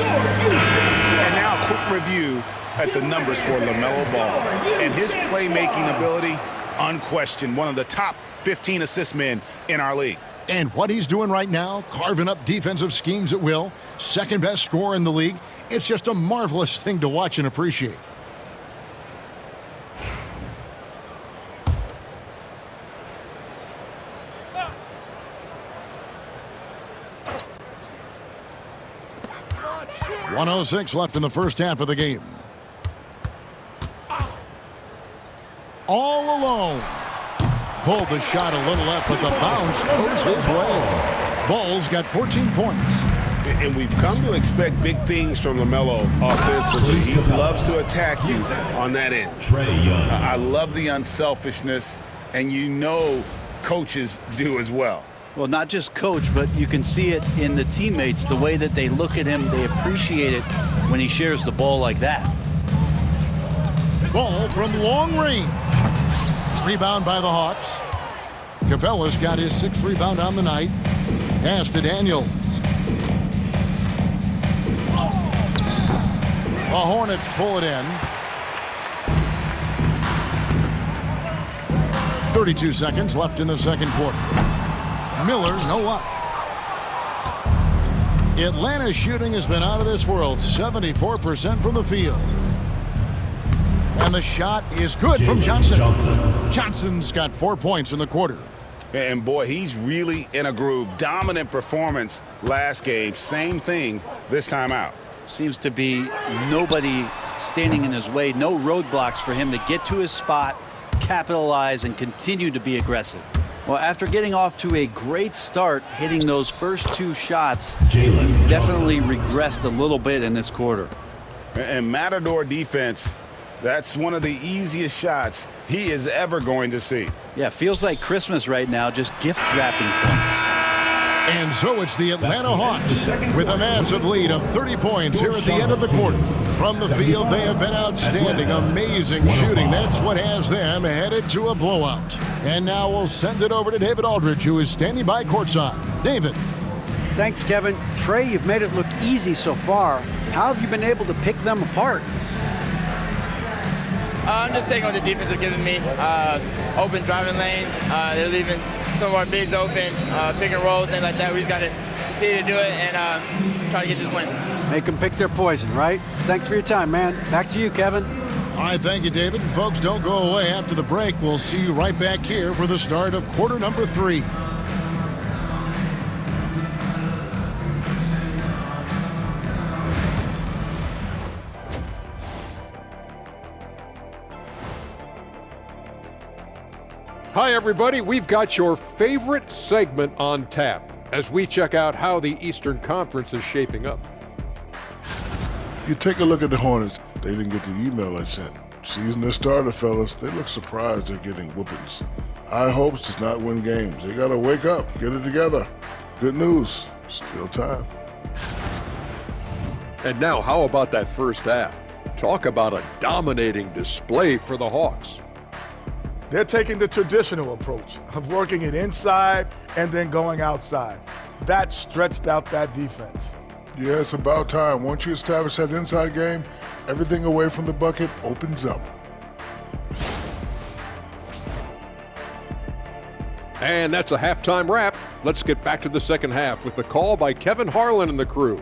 And now a quick review at the numbers for LaMelo Ball. And his playmaking ability, unquestioned, one of the top 15 assist men in our league. And what he's doing right now, carving up defensive schemes at will, second best scorer in the league, it's just a marvelous thing to watch and appreciate. .106 left in the first half of the game. All alone. Pulled the shot a little left, but the bounce goes his way. Ball's got 14 points. And we've come to expect big things from LaMelo offensively. He loves to attack you on that end. I love the unselfishness, and you know coaches do as well. Well, not just coach, but you can see it in the teammates, the way that they look at him. They appreciate it when he shares the ball like that. Ball from long range. Rebound by the Hawks. Capella's got his 6th rebound on the night. Pass to Daniels. The Hornets pull it in. 32 seconds left in the second quarter. Miller, no luck. Atlanta's shooting has been out of this world. 74% from the field. And the shot is good from Johnson. Johnson's got 4 points in the quarter. And boy, he's really in a groove. Dominant performance last game. Same thing this time out. Seems to be nobody standing in his way. No roadblocks for him to get to his spot, capitalize, and continue to be aggressive. Well, after getting off to a great start, hitting those first 2 shots, he's definitely regressed a little bit in this quarter. And Matador defense, that's one of the easiest shots he is ever going to see. Yeah, feels like Christmas right now, just gift-wrapping points. And so it's the Atlanta Hawks with a massive lead of 30 points here at the end of the quarter. From the field, they have been outstanding, amazing shooting. That's what has them headed to a blowout. And now we'll send it over to David Aldridge, who is standing by courtside. David. Thanks, Kevin. Trey, you've made it look easy so far. How have you been able to pick them apart? I'm just taking what the defense is giving me. Open driving lanes. They're leaving some of our bigs open, pick and rolls, things like that. We just got to continue to do it and try to get this win. Make them pick their poison, right? Thanks for your time, man. Back to you, Kevin. All right, thank you, David. And folks, don't go away. After the break, we'll see you right back here for the start of quarter number 3. Hi, everybody. We've got your favorite segment on tap as we check out how the Eastern Conference is shaping up. You take a look at the Hornets. They didn't get the email I sent. Season has started, fellas. They look surprised they're getting whoopings. High hopes does not win games. They got to wake up, get it together. Good news, still time. And now, how about that first half? Talk about a dominating display for the Hawks. They're taking the traditional approach of working it inside and then going outside. That stretched out that defense. Yeah, it's about time. Once you establish that inside game, everything away from the bucket opens up. And that's a halftime wrap. Let's get back to the second half with the call by Kevin Harlan and the crew.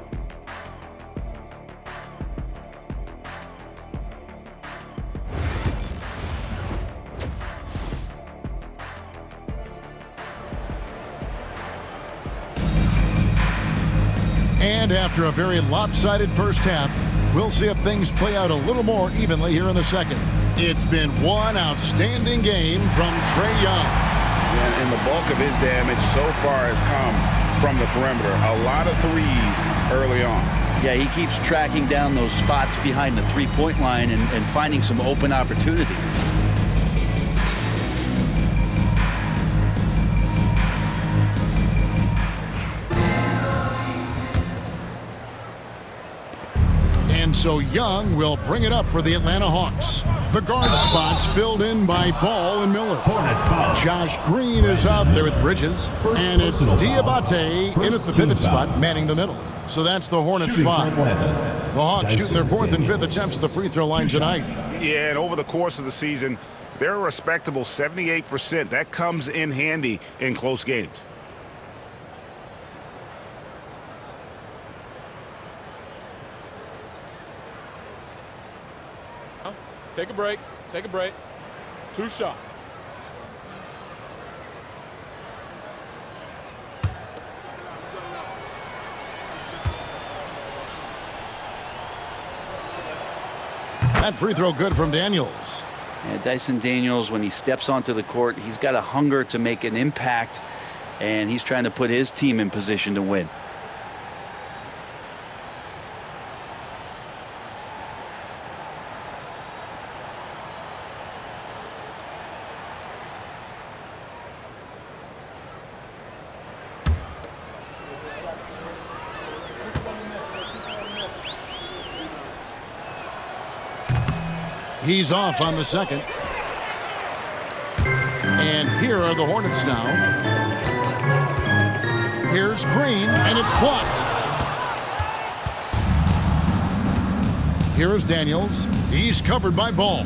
And after a very lopsided first half, we'll see if things play out a little more evenly here in the second. It's been one outstanding game from Trae Young. And the bulk of his damage so far has come from the perimeter. A lot of threes early on. Yeah, he keeps tracking down those spots behind the three-point line and finding some open opportunities. And so Young will bring it up for the Atlanta Hawks. The guard spots filled in by Ball and Miller. Hornets foul. Josh Green is out there with Bridges. And it's Diabate in at the pivot spot, manning the middle. So that's the Hornets' 5. The Hawks shooting their 4th and 5th attempts at the free throw line tonight. Yeah, and over the course of the season, they're a respectable 78%. That comes in handy in close games. Take a break. Take a break. 2 shots. That free throw good from Daniels. And Dyson Daniels, when he steps onto the court, he's got a hunger to make an impact, and he's trying to put his team in position to win. He's off on the second. And here are the Hornets now. Here's Green, and it's blocked. Here's Daniels. He's covered by Ball.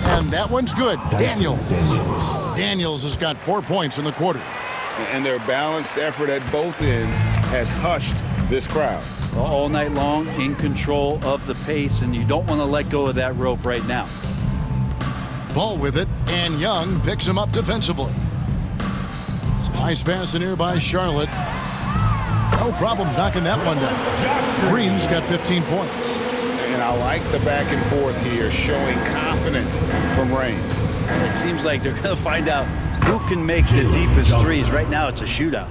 And that one's good. Daniels has got 4 points in the quarter. And their balanced effort at both ends has hushed this crowd. All night long, in control of the pace, and you don't want to let go of that rope right now. Ball with it, and Young picks him up defensively. It's a nice pass in here by Charlotte. No problems knocking that one down. Green's got 15 points. And I like the back and forth here, showing confidence from Rain. It seems like they're going to find out who can make the deepest threes. Right now, it's a shootout.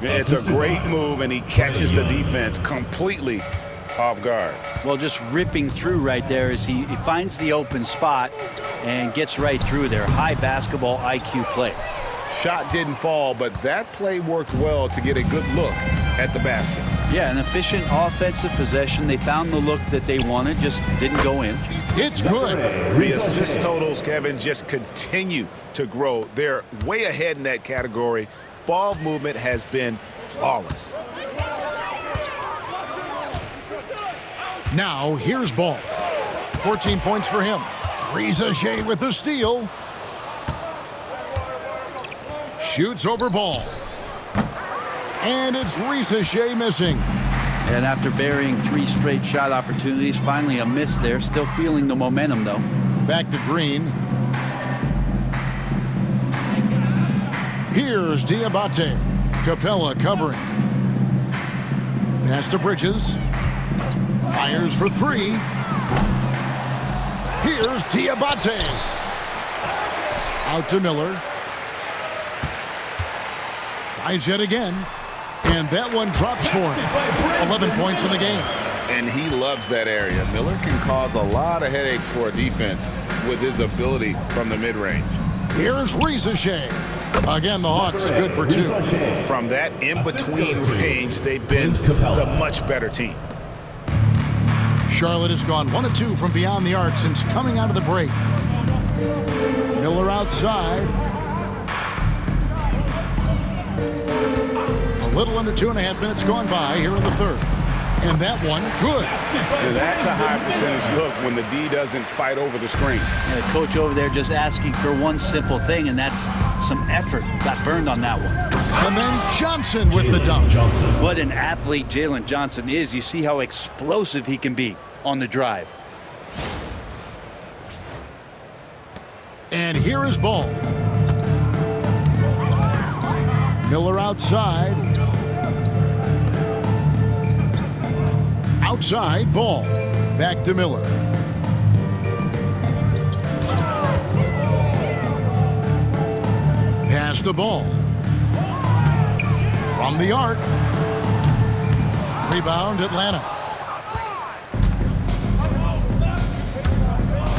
It's a great move, and he catches the defense completely off guard. Well, just ripping through right there as he finds the open spot and gets right through there. High basketball IQ play. Shot didn't fall, but that play worked well to get a good look at the basket. Yeah, an efficient offensive possession. They found the look that they wanted, just didn't go in. It's good. The assist totals, Kevin, just continue to grow. They're way ahead in that category. Ball movement has been flawless. Now, here's Ball. 14 points for him. Rizachet with the steal. Shoots over Ball. And it's Rizachet missing. And after burying 3 straight shot opportunities, finally a miss there. Still feeling the momentum, though. Back to Green. Here's Diabate. Capella covering. Pass to Bridges. Fires for 3. Here's Diabate. Out to Miller. Tries yet again. And that one drops for him. 11 points in the game. And he loves that area. Miller can cause a lot of headaches for a defense with his ability from the mid-range. Here's Rizachet. Again, the Hawks good for 2. From that in-between range, they've been the much better team. Charlotte has gone 1 of 2 from beyond the arc since coming out of the break. Miller outside. A little under 2.5 minutes gone by here in the third. And that one, good. That's a high percentage look when the D doesn't fight over the screen. Yeah, the coach over there just asking for one simple thing, and that's some effort. Got burned on that one. And then Johnson with the dunk. What an athlete Jalen Johnson is. You see how explosive he can be on the drive. And here is Ball. Miller outside. Outside, Ball. Back to Miller. Pass the ball. From the arc. Rebound, Atlanta.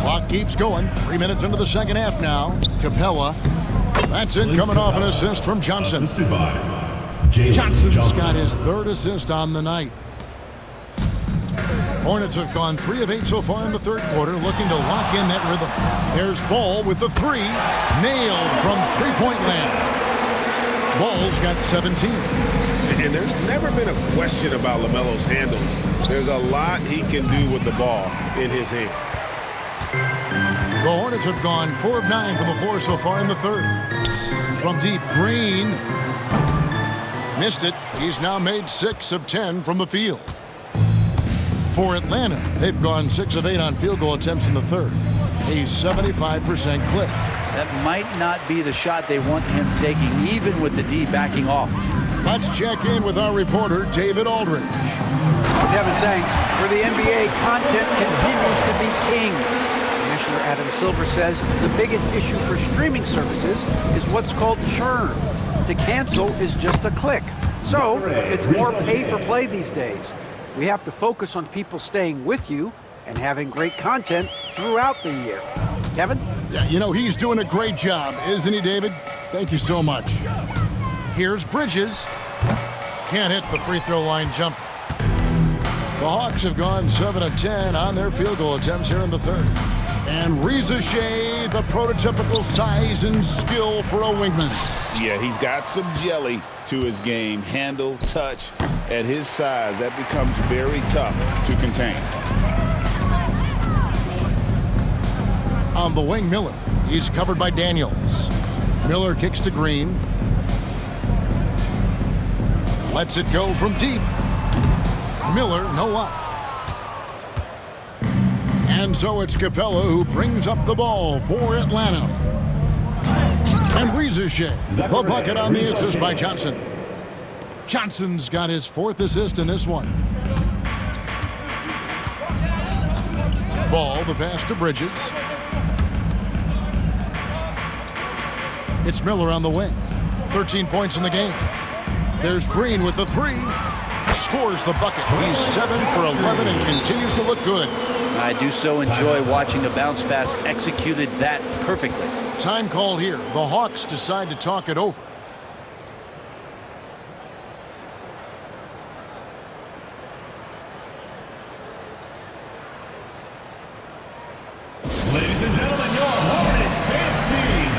Clock keeps going. 3 minutes into the second half now. Capella. That's it, coming off an assist from Johnson. Johnson's got his 3rd assist on the night. Hornets have gone 3 of 8 so far in the third quarter, looking to lock in that rhythm. There's Ball with the 3, nailed from three-point land. Ball's got 17. And there's never been a question about LaMelo's handles. There's a lot he can do with the ball in his hands. The Hornets have gone 4 of 9 from the floor so far in the third. From deep, Green missed it. He's now made 6 of 10 from the field. For Atlanta, they've gone 6 of 8 on field goal attempts in the third. A 75% clip. That might not be the shot they want him taking, even with the D backing off. Let's check in with our reporter, David Aldridge. Kevin, thanks. For the NBA, content continues to be king. Commissioner Adam Silver says the biggest issue for streaming services is what's called churn. To cancel is just a click. So it's more pay for play these days. We have to focus on people staying with you and having great content throughout the year. Kevin? Yeah, you know, he's doing a great job, isn't he, David? Thank you so much. Here's Bridges. Can't hit the free throw line jumper. The Hawks have gone 7 of 10 on their field goal attempts here in the third. And Reza Shea, the prototypical size and skill for a wingman. Yeah, he's got some jelly to his game. Handle, touch. At his size, that becomes very tough to contain. On the wing, Miller. He's covered by Daniels. Miller kicks to Green. Lets it go from deep. Miller, no luck. And so it's Capella who brings up the ball for Atlanta. And Reza Shea, the bucket on the assist by Johnson. Johnson's got his 4th assist in this one. Ball, the pass to Bridges. It's Miller on the wing. 13 points in the game. There's Green with the 3. Scores the bucket. He's 7 for 11 and continues to look good. I do so enjoy watching the bounce pass executed that perfectly. Time call here. The Hawks decide to talk it over. Ladies and gentlemen, your Hornets dance team.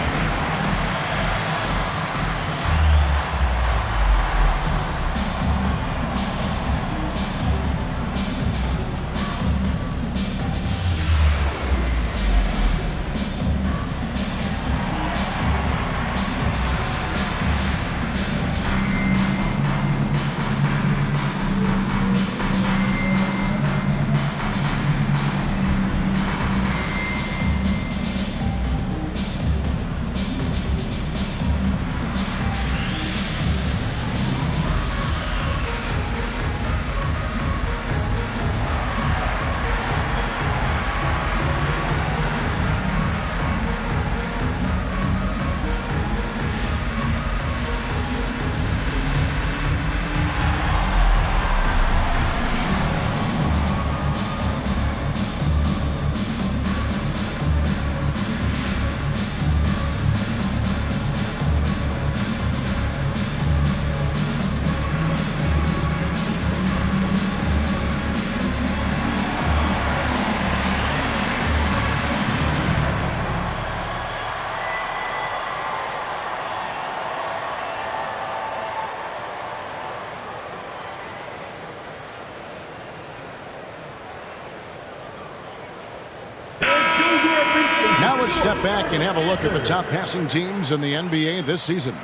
Now let's step back and have a look at the top passing teams in the NBA this season.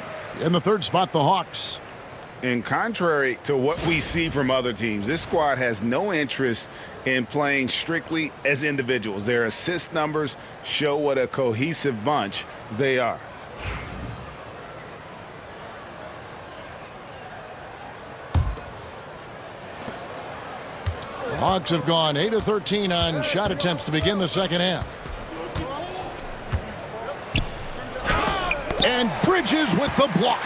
In the third spot, the Hawks. And contrary to what we see from other teams, this squad has no interest in playing strictly as individuals. Their assist numbers show what a cohesive bunch they are. The Hawks have gone 8 of 13 on shot attempts to begin the second half. And Bridges with the block.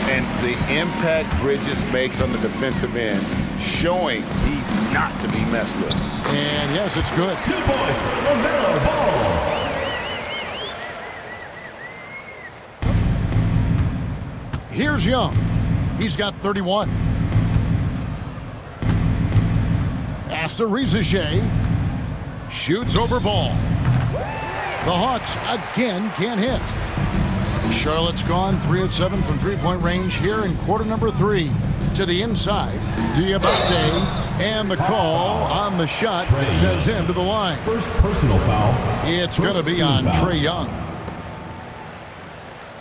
And the impact Bridges makes on the defensive end, showing he's not to be messed with. And yes, it's good. 2 points for LaMelo Ball. Here's Young. He's got 31. Pass to Rizachet. Shoots over ball. The Hawks again can't hit. Charlotte's gone 3 of 7 from three-point range here in quarter number 3. To the inside, Diabate, and the call on the shot that sends him to the line. First personal foul. It's going to be on Trae Young.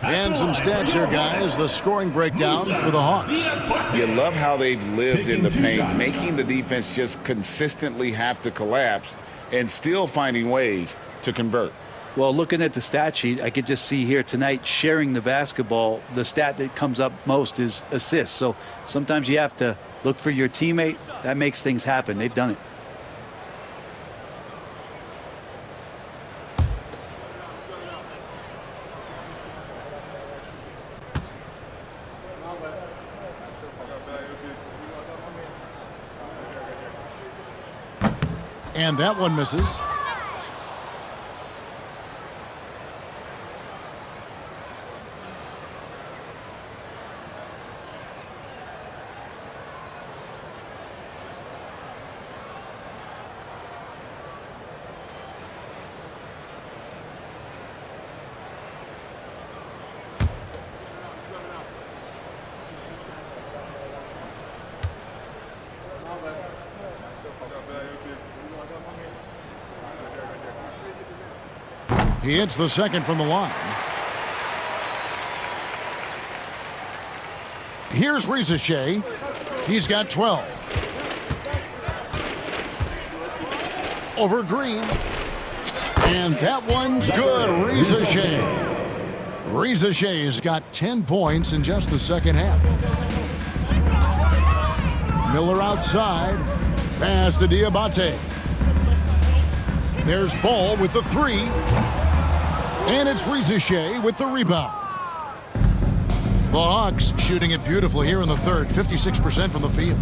And some stats here, guys. The scoring breakdown for the Hawks. You love how they've lived in the paint, making the defense just consistently have to collapse and still finding ways to convert. Well, looking at the stat sheet, I could just see here tonight sharing the basketball. The stat that comes up most is assists. So sometimes you have to look for your teammate. That makes things happen. They've done it. And that one misses. He hits the second from the line. Here's Rizachet. He's got 12. Over Green. And that one's good. Rizachet. Rizachet's got 10 points in just the second half. Miller outside. Pass to Diabate. There's Ball with the 3. And it's Rizachet with the rebound. The Hawks shooting it beautifully here in the third, 56% from the field.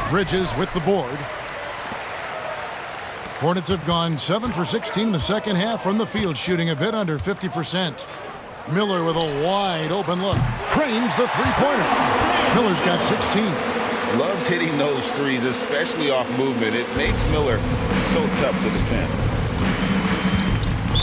Bridges with the board. Hornets have gone 7 for 16 in the second half from the field, shooting a bit under 50%. Miller with a wide open look. Cranes the three-pointer. Miller's got 16. Loves hitting those threes, especially off movement. It makes Miller so tough to defend.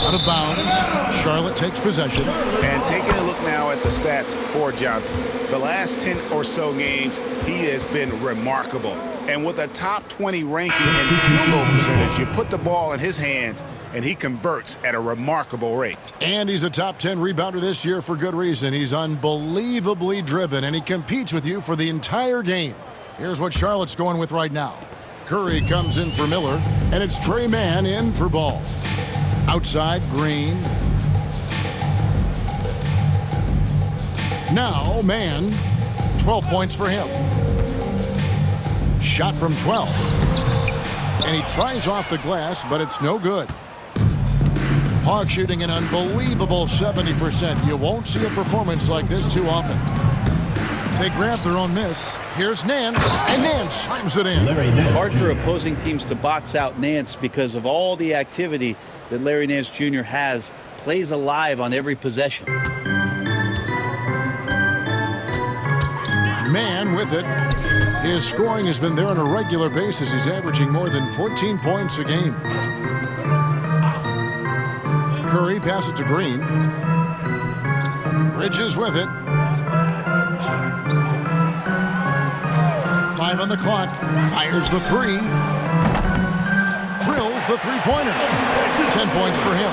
Out of bounds. Charlotte takes possession. And taking a look now at the stats for Johnson. The last 10 or so games, he has been remarkable. And with a top 20 ranking in field goal percentage, you put the ball in his hands, and he converts at a remarkable rate. And he's a top 10 rebounder this year for good reason. He's unbelievably driven, and he competes with you for the entire game. Here's what Charlotte's going with right now. Curry comes in for Miller, and it's Trae Mann in for Ball. Outside, Green. Now, Mann, 12 points for him. Shot from 12. And he tries off the glass, but it's no good. Hawks shooting an unbelievable 70%. You won't see a performance like this too often. They grab their own miss. Here's Nance, and Nance slams it in. Hard for opposing teams to box out Nance because of all the activity that Larry Nance Jr. has. Plays alive on every possession. Mann with it. His scoring has been there on a regular basis. He's averaging more than 14 points a game. Curry passes to Green. Bridges with it. 5 on the clock. Fires the 3. Drills the three-pointer. 10 points for him.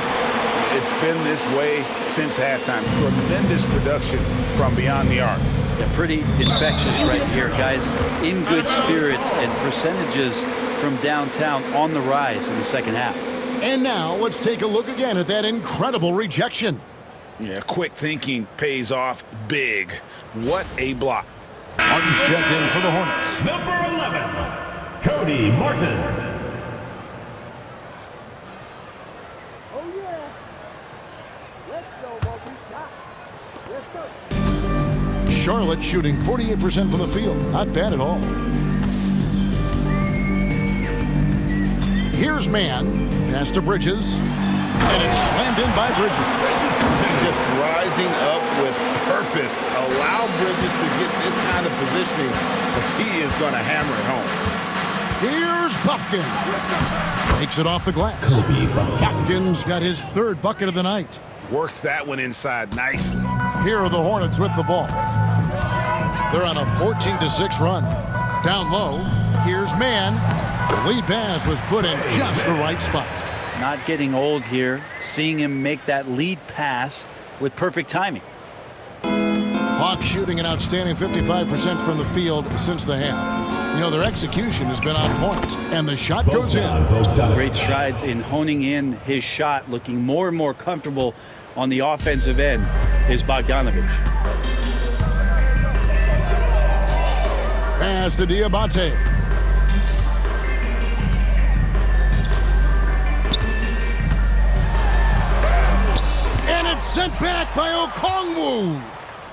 It's been this way since halftime. Tremendous production from beyond the arc. Yeah, pretty infectious right here, guys. In good spirits and percentages from downtown on the rise in the second half. And now let's take a look again at that incredible rejection. Yeah, quick thinking pays off big. What a block. Martin's checked in for the Hornets. Number 11, Cody Martin. Charlotte shooting 48% from the field. Not bad at all. Here's Mann. Pass to Bridges. and it's slammed in by Bridges. He's just rising up with purpose. Allow Bridges to get this kind of positioning, but he is going to hammer it home. Here's Buffkin. Takes it off the glass. Buffkin's got his third bucket of the night. Worked that one inside nicely. Here are the Hornets with the ball. They're on a 14-6 run. Down low, here's Mann. The lead pass was put in just the right spot. Not getting old here. Seeing him make that lead pass with perfect timing. Hawks shooting an outstanding 55% from the field since the half. You know, their execution has been on point, and the shot goes in. Great strides in honing in his shot, looking more and more comfortable on the offensive end is Bogdanovich. Pass to Diabate. And it's sent back by Okongwu.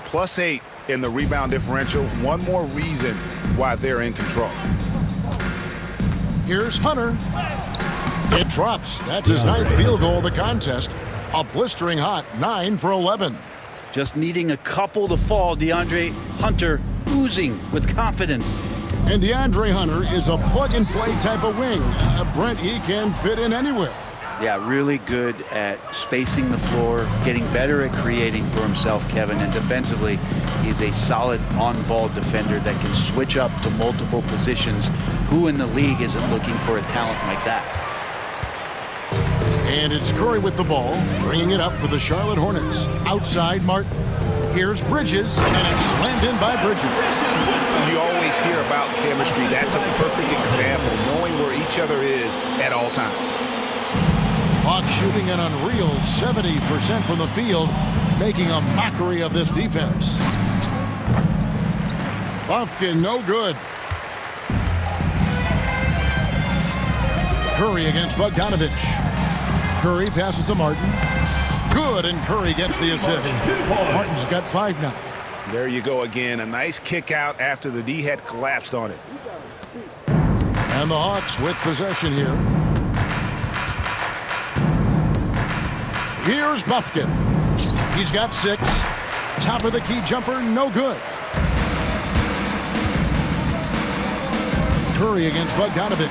+8 in the rebound differential. One more reason why they're in control. Here's Hunter. It drops. That's his 9th field goal of the contest. A blistering hot 9 for 11. Just needing a couple to fall. DeAndre Hunter oozing with confidence. And DeAndre Hunter is a plug-and-play type of wing. Brent, he can fit in anywhere. Yeah, really good at spacing the floor, getting better at creating for himself, Kevin. And defensively, he's a solid on-ball defender that can switch up to multiple positions. Who in the league isn't looking for a talent like that? And it's Curry with the ball, bringing it up for the Charlotte Hornets. Outside, Martin. Here's Bridges, and it's slammed in by Bridges. You always hear about chemistry. That's a perfect example, knowing where each other is at all times. Hawks shooting an unreal 70% from the field, making a mockery of this defense. Buffkin, no good. Curry against Bogdanovich. Curry passes to Martin. Good, and Curry gets the assist. Martin's got 5 now. There you go again. A nice kick out after the D had collapsed on it. And the Hawks with possession here. Here's Buffkin. He's got 6. Top of the key jumper, no good. Curry against Bogdanovich.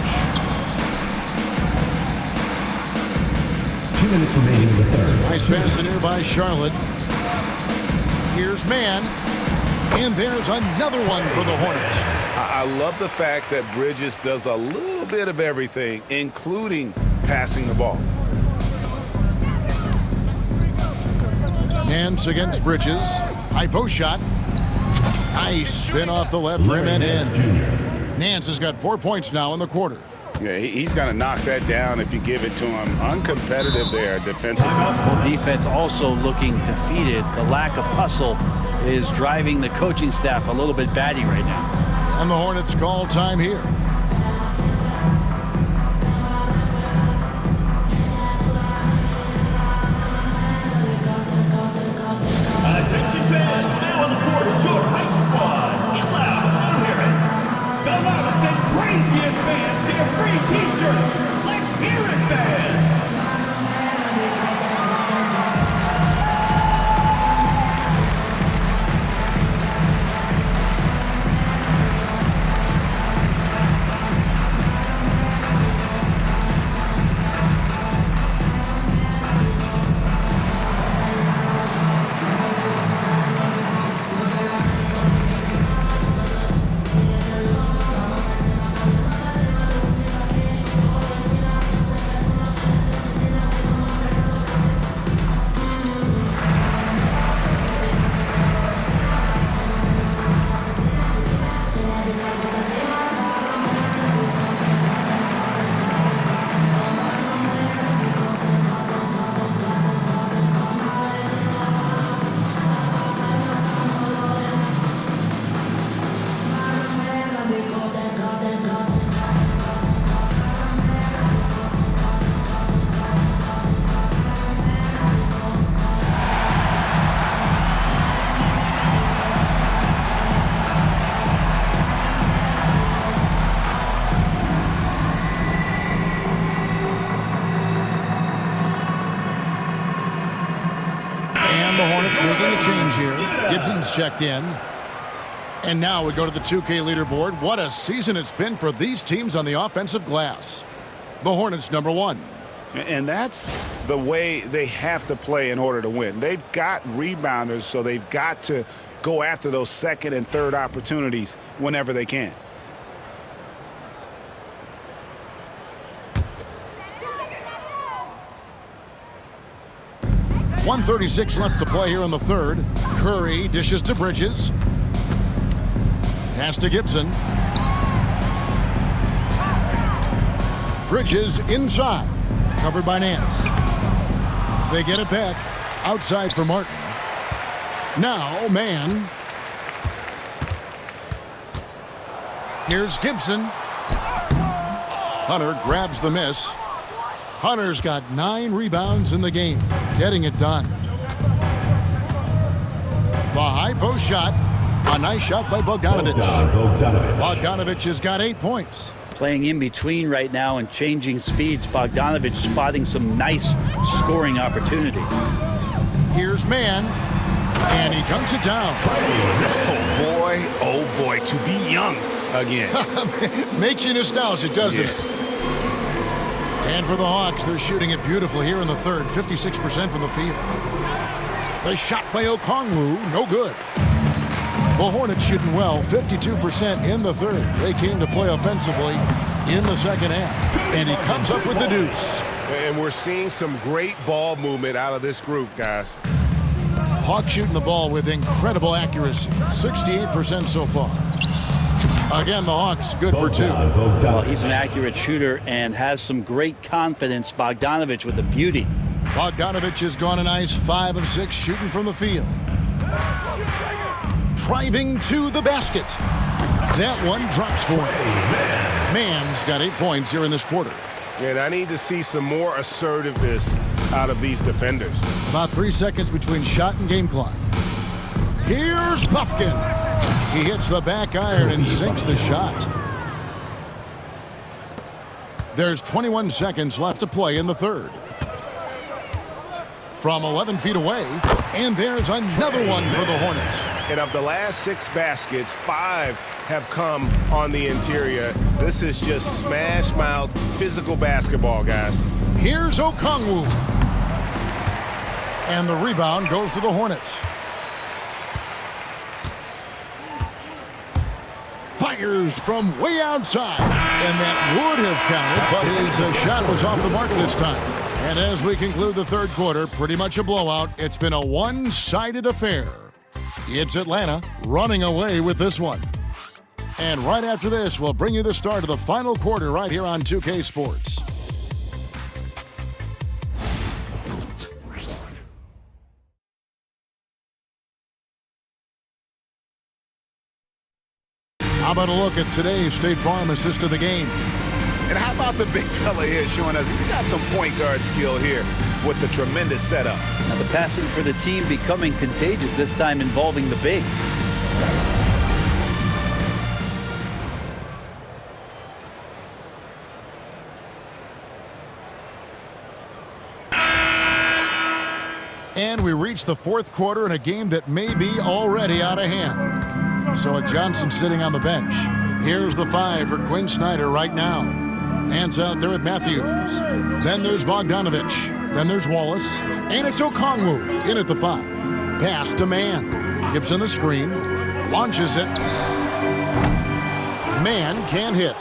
2 minutes remaining in the third. Nice pass in here by Charlotte. Here's Mann. And there's another one for the Hornets. I love the fact that Bridges does a little bit of everything, including passing the ball. Nance against Bridges. High post shot. Nice spin off the left rim and in. Nance has got 4 points now in the quarter. Yeah, he's going to knock that down if you give it to him. Uncompetitive there defensively. Well, defense also looking defeated. The lack of hustle is driving the coaching staff a little bit batty right now. And the Hornets call time here. Attention fans, now on the court is your hype squad. Get loud, let them hear it. The loudest and craziest fans get a free t-shirt. Let's hear it, fans. And the Hornets making a change here. Gibson's checked in. And now we go to the 2K leaderboard. What a season it's been for these teams on the offensive glass. The Hornets number 1. And that's the way they have to play in order to win. They've got rebounders, so they've got to go after those second and third opportunities whenever they can. .136 left to play here in the third. Curry dishes to Bridges. Pass to Gibson. Bridges inside. Covered by Nance. They get it back. Outside for Martin. Now, man. Here's Gibson. Hunter grabs the miss. Hunter's got 9 rebounds in the game. Getting it done. The high post shot. A nice shot by Bogdanovic. Bogdanovic has got 8 points. Playing in between right now and changing speeds. Bogdanovic spotting some nice scoring opportunities. Here's Mann. And he dunks it down. Oh boy, to be young again. Makes you nostalgic, doesn't it? And for the Hawks, they're shooting it beautifully here in the third. 56% from the field. The shot by Okongwu, no good. The Hornets shooting well, 52% in the third. They came to play offensively in the second half. And he comes up with the deuce. And we're seeing some great ball movement out of this group, guys. Hawks shooting the ball with incredible accuracy. 68% so far. Again, the Hawks good for 2. Well, he's an accurate shooter and has some great confidence. Bogdanovic with the beauty. Bogdanovic has gone a nice 5 of 6 shooting from the field. Driving to the basket. That one drops for him. Mann's got 8 points here in this quarter. And I need to see some more assertiveness out of these defenders. About 3 seconds between shot and game clock. Here's Buffkin. He hits the back iron and sinks the shot. There's 21 seconds left to play in the third. From 11 feet away, and there's another one for the Hornets. And of the last 6 baskets, 5 have come on the interior. This is just smash mouth physical basketball, guys. Here's Okongwu. And the rebound goes to the Hornets. Fires from way outside. And that would have counted, but his shot was off the mark this time. And as we conclude the third quarter, pretty much a blowout. It's been a one-sided affair. It's Atlanta running away with this one. And right after this, we'll bring you the start of the final quarter right here on 2K Sports. How about a look at today's State Farm assist of the game? And how about the big fella here showing us he's got some point guard skill here with the tremendous setup. Now the passing for the team becoming contagious, this time involving the big. And we reach the fourth quarter in a game that may be already out of hand. So with Johnson sitting on the bench, here's the 5 for Quinn Snyder right now. Hands out there with Matthews. Then there's Bogdanovic. Then there's Wallace. And it's Okongwu in at the 5. Pass to Mann. Gibson the screen. Launches it. Mann can't hit.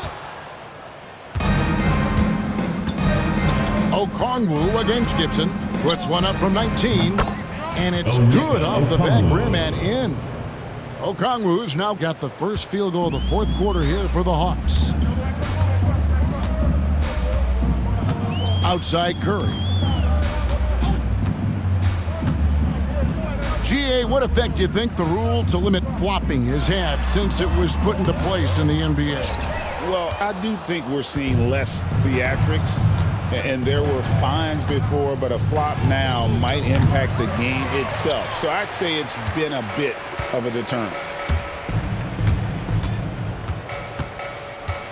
Okongwu against Gibson. Puts one up from 19. And it's good off the back rim and in. Okongwu's now got the first field goal of the fourth quarter here for the Hawks. Outside Curry. GA, what effect do you think the rule to limit flopping has had since it was put into place in the NBA? Well, I do think we're seeing less theatrics. And there were fines before, but a flop now might impact the game itself. So I'd say it's been a bit of a deterrent.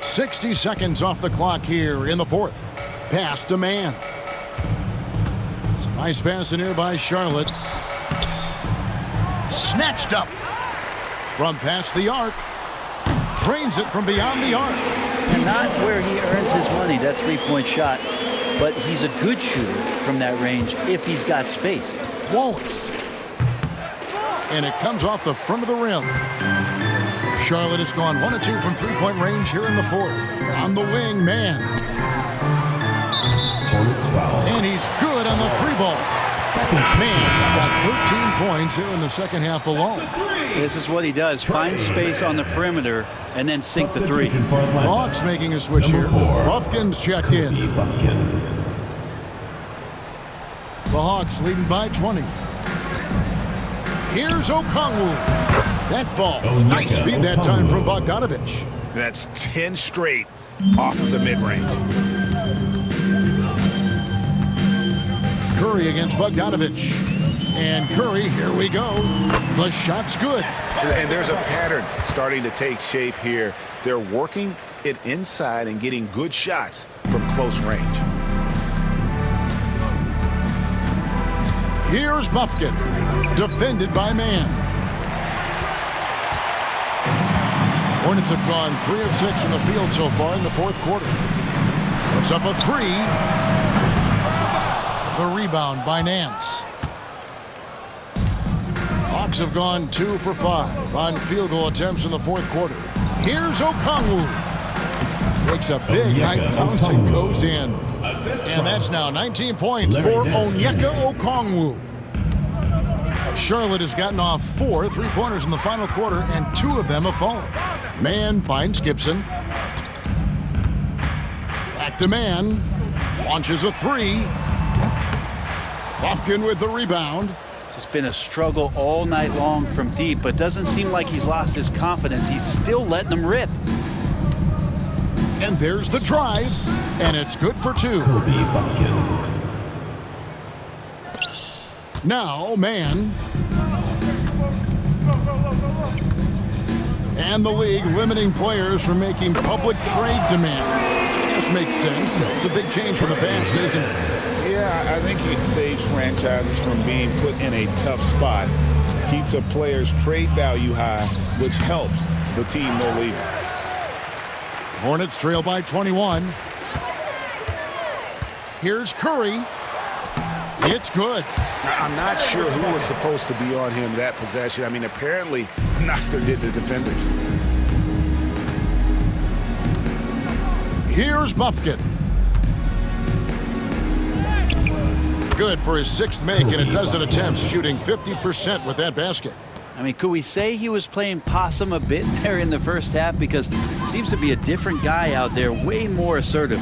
60 seconds off the clock here in the fourth. Pass to Mann. It's a nice pass in here by Charlotte. Snatched up. From past the arc. Drains it from beyond the arc. And not where he earns his money, that three-point shot. But he's a good shooter from that range if he's got space. Wallace. And it comes off the front of the rim. Charlotte has gone 1 of 2 from three-point range here in the fourth. On the wing, man. Hornets foul. And he's good on the three ball. Man's got 13 points here in the second half alone. This is what he does. Find space on the perimeter and then sink the three. Hawks making a switch here. Buffkin's checked in. The Hawks leading by 20. Here's Okongwu. That falls. Nice feed that time from Bogdanovich. That's 10 straight off of the mid-range. Curry against Bogdanovich. And Curry, here we go. The shot's good. And there's a pattern starting to take shape here. They're working it inside and getting good shots from close range. Here's Buffkin. Defended by Man. Hornets have gone 3 of 6 in the field so far in the fourth quarter. Puts up a three. The rebound by Nance. Hawks have gone 2 for 5 on field goal attempts in the fourth quarter. Here's Okongwu. Makes a big high bounce and goes in. And that's now 19 points for Onyeka Okongwu. Charlotte has gotten off 4 3-pointers in the final quarter, and 2 of them have fallen. Man finds Gibson. Back to Man. Launches a three. Buffkin with the rebound. It's been a struggle all night long from deep, but doesn't seem like he's lost his confidence. He's still letting them rip. And there's the drive, and it's good for 2. Now, Man. And the league limiting players from making public trade demands. Which I guess makes sense. It's a big change from the past, isn't it? Yeah, I think it saves franchises from being put in a tough spot. Keeps a player's trade value high, which helps the team they're leaving. Hornets trail by 21. Here's Curry. It's good. I'm not sure who was supposed to be on him that possession. I mean, apparently neither did the defenders. Here's Buffkin. Good for his 6th make and a dozen attempts, shooting 50% with that basket. I mean, could we say he was playing possum a bit there in the first half? Because it seems to be a different guy out there, way more assertive.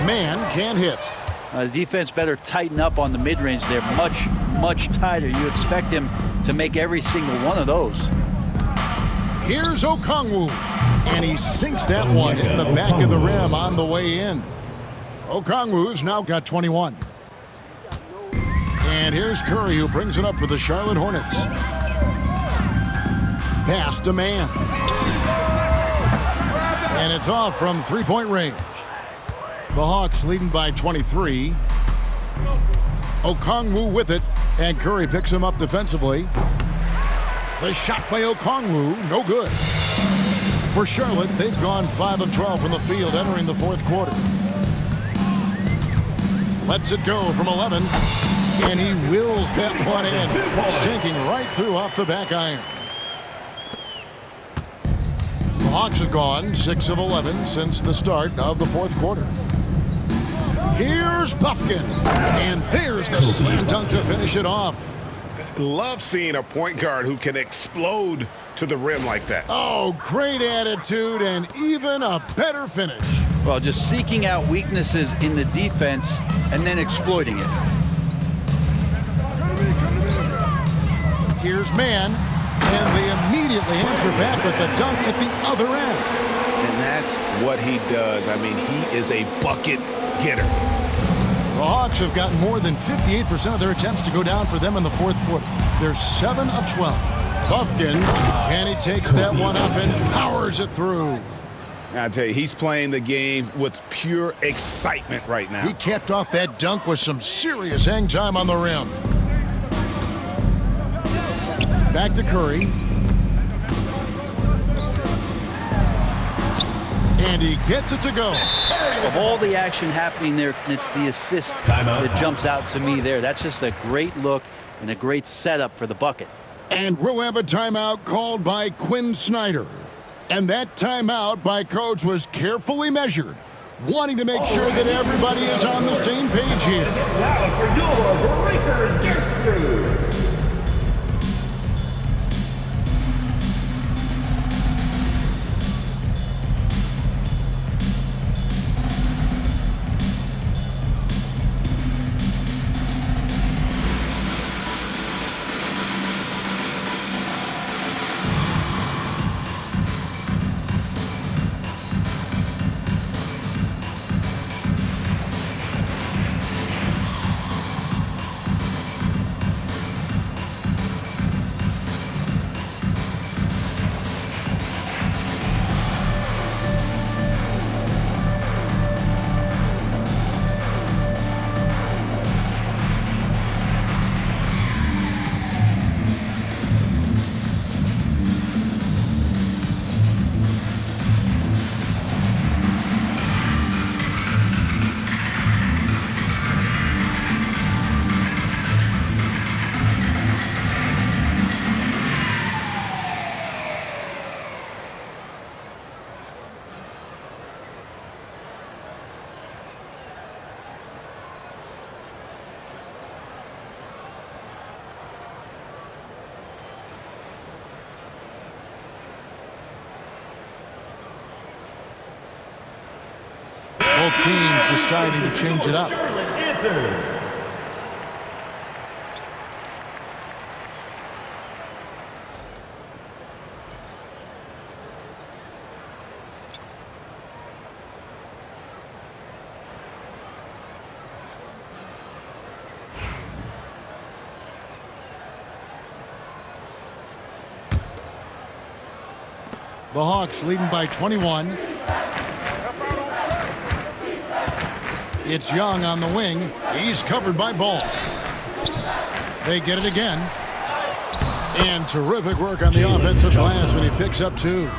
Man can't hit. The defense better tighten up on the mid-range there. Much tighter. You expect him to make every single one of those. Here's Okongwu. And he sinks that one in the back of the rim on the way in. Okongwu's now got 21. And here's Curry, who brings it up for the Charlotte Hornets. Pass to Man. And it's off from three-point range. The Hawks leading by 23. Okongwu with it, and Curry picks him up defensively. The shot by Okongwu, no good. For Charlotte, they've gone 5 of 12 from the field entering the fourth quarter. Lets it go from 11, and he wills that one in, sinking right through off the back iron. The Hawks have gone 6 of 11 since the start of the fourth quarter. Here's Buffkin, and there's the slam dunk to finish it off. Love seeing a point guard who can explode to the rim like that. Oh, great attitude and even a better finish. Well, just seeking out weaknesses in the defense and then exploiting it. Here's Man, and they immediately answer back with the dunk at the other end. And that's what he does. I mean, he is a bucket getter. The Hawks have gotten more than 58% of their attempts to go down for them in the fourth quarter. They're 7 of 12. Buffkin, and he takes that one up and powers it through. I tell you, he's playing the game with pure excitement right now. He capped off that dunk with some serious hang time on the rim. Back to Curry. And he gets it to go. Of all the action happening there, it's the assist that jumps out to me there. That's just a great look and a great setup for the bucket. And we'll have a timeout called by Quinn Snyder. And that timeout by Coach was carefully measured, wanting to make sure that everybody is on the same page here. Now for your Breakers Guest Crew. Both teams deciding to change it up. The Hawks leading by 21. It's Young on the wing. He's covered by Ball. They get it again. And terrific work on the offensive glass when he picks up 2.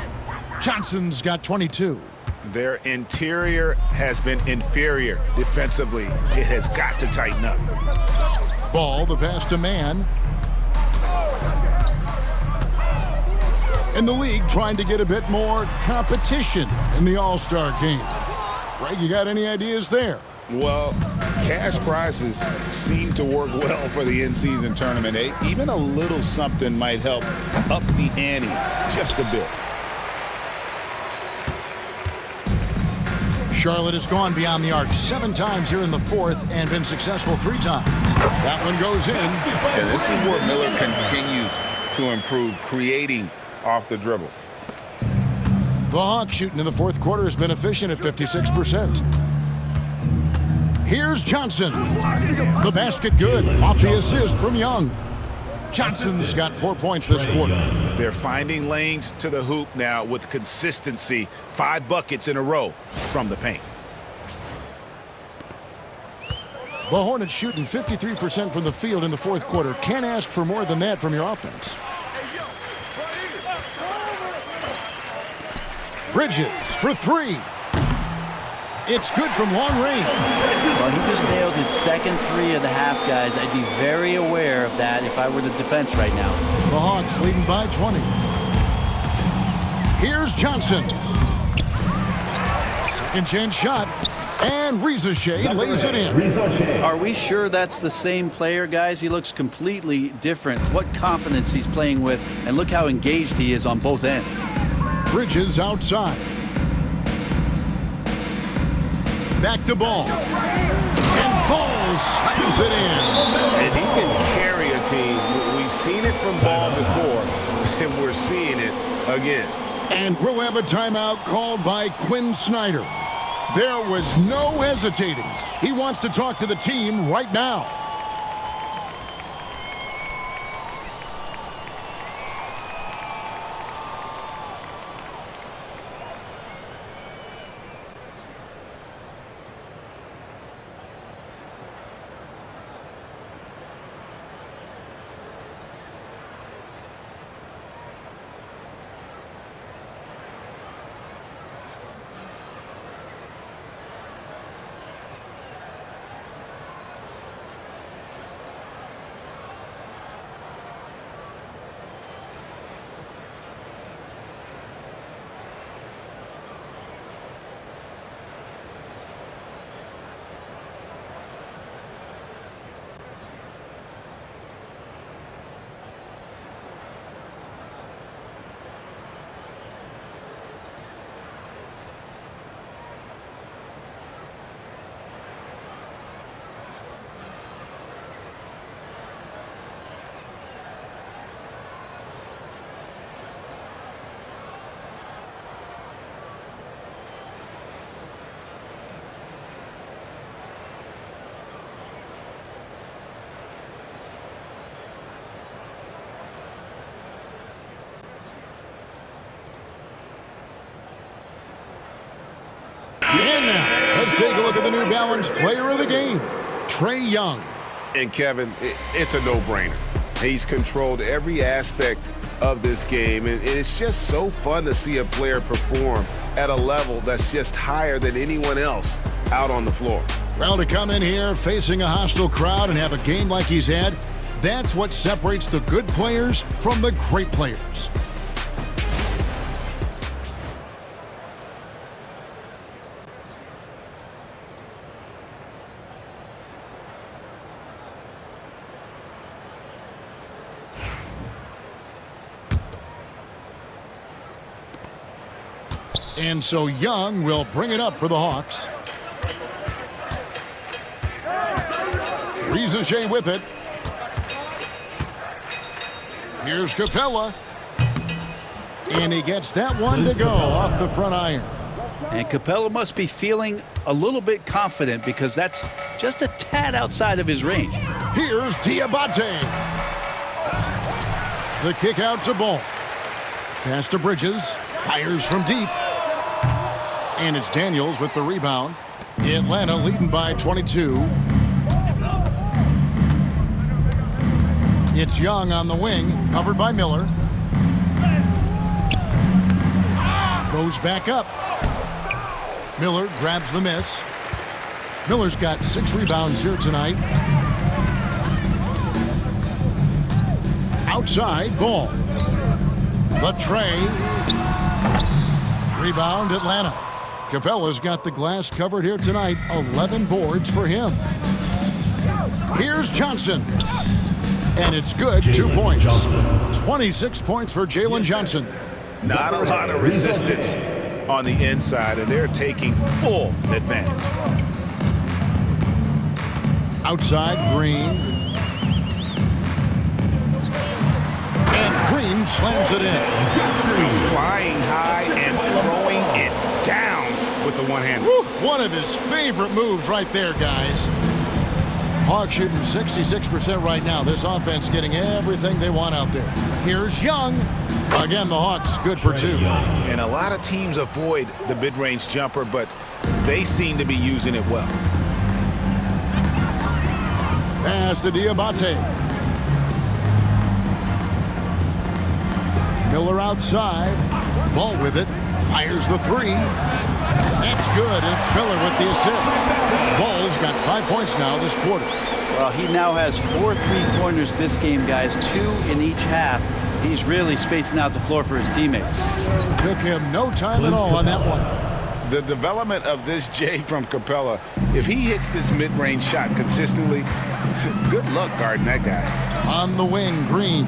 Johnson's got 22. Their interior has been inferior defensively. It has got to tighten up. Ball, the pass to Man. And the league trying to get a bit more competition in the All-Star game. Greg, you got any ideas there? Well, cash prizes seem to work well for the in-season tournament. Even a little something might help up the ante just a bit. Charlotte has gone beyond the arc 7 times here in the 4th and been successful 3 times. That one goes in. Yeah, this is where Miller continues to improve, creating off the dribble. The Hawks shooting in the 4th quarter has been efficient at 56%. Here's Johnson. The basket good. Off the assist from Young. Johnson's got 4 points this quarter. They're finding lanes to the hoop now with consistency. 5 buckets in a row from the paint. The Hornets shooting 53% from the field in the 4th quarter. Can't ask for more than that from your offense. Bridges for 3. It's good from long range. Well, he just nailed his second 3 of the half, guys. I'd be very aware of that if I were the defense right now. The Hawks leading by 20. Here's Johnson. Second chance shot. And Rizashea lays it in. Are we sure that's the same player, guys? He looks completely different. What confidence he's playing with, and look how engaged he is on both ends. Bridges outside. Back to Ball. And Ball steals it in. And he can carry a team. We've seen it from Ball before, and we're seeing it again. And we'll have a timeout called by Quinn Snyder. There was no hesitating. He wants to talk to the team right now. to the New Balance Player of the Game, Trae Young. And Kevin, it's a no-brainer. He's controlled every aspect of this game, and it's just so fun to see a player perform at a level that's just higher than anyone else out on the floor. Well, to come in here facing a hostile crowd and have a game like he's had, that's what separates the good players from the great players. And so Young will bring it up for the Hawks. Rizachet with it. Here's Capella. And he gets that one to go off the front iron. And Capella must be feeling a little bit confident because that's just a tad outside of his range. Here's Diabate. The kick out to Ball. Pass to Bridges. Fires from deep. And it's Daniels with the rebound. Atlanta leading by 22. It's Young on the wing, covered by Miller. Goes back up. Miller grabs the miss. Miller's got 6 rebounds here tonight. Outside, Ball. The Trae. Rebound, Atlanta. Capella's got the glass covered here tonight. 11 boards for him. Here's Johnson. And it's good. 2 points. 26 points for Jalen Johnson. Not a lot of resistance on the inside, and they're taking full advantage. Outside, Green. And Green slams it in. Flying high and throwing it down with the one-hand. One of his favorite moves right there, guys. Hawks shooting 66% right now. This offense getting everything they want out there. Here's Young. Again, the Hawks good for 2. And a lot of teams avoid the mid-range jumper, but they seem to be using it well. Pass to Diabate. Miller outside. Ball with it. Fires the 3. That's good. It's Miller with the assist. Ball's got 5 points now this quarter. Well, he now has 4 3-pointers this game, guys. 2 in each half. He's really spacing out the floor for his teammates. Took him no time at all on that one. The development of this J from Capella, if he hits this mid-range shot consistently, good luck guarding that guy. On the wing, Green.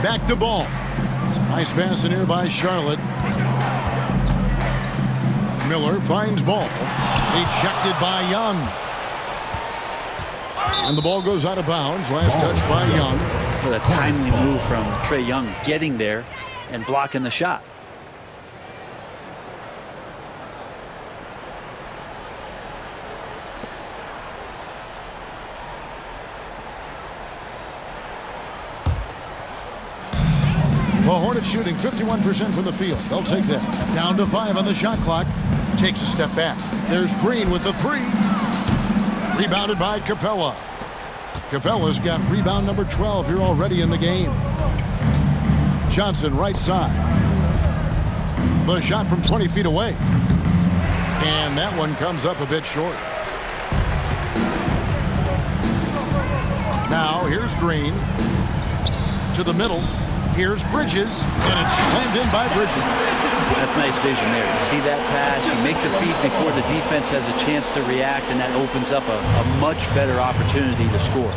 Back to Ball. Nice pass in here by Charlotte. Miller finds Ball. Ejected by Young. And the ball goes out of bounds. Last touch by Young. What a timely move from Trae Young getting there and blocking the shot. The Hornets shooting 51% from the field. They'll take that. Down to 5 on the shot clock. Takes a step back. There's Green with the 3. Rebounded by Capella. Capella's got rebound number 12 here already in the game. Johnson right side. The shot from 20 feet away. And that one comes up a bit short. Now here's Green. To the middle. Here's Bridges, and it's slammed in by Bridges. That's nice vision there. You see that pass, you make the feed before the defense has a chance to react, and that opens up a much better opportunity to score.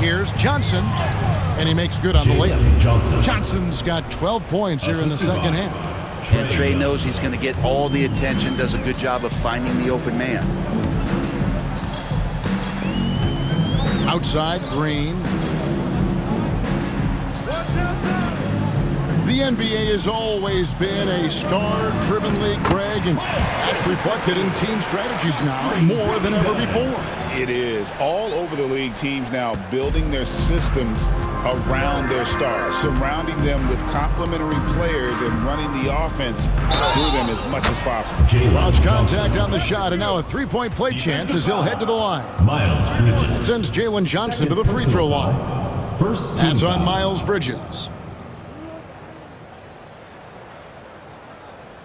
Here's Johnson, and he makes good on the layup. Johnson's got 12 points here in the second half. And Trae knows he's going to get all the attention, does a good job of finding the open man. Outside, Green. The The NBA has always been a star-driven league, Greg, and that's reflected in team strategies now more than ever before. It is. All over the league, teams now building their systems around their stars, surrounding them with complementary players and running the offense through them as much as possible. Lost contact on the shot, and now a three-point play chance as he'll head to the line. Miles Bridges Sends Jalen Johnson to the free throw line. That's on Miles Bridges.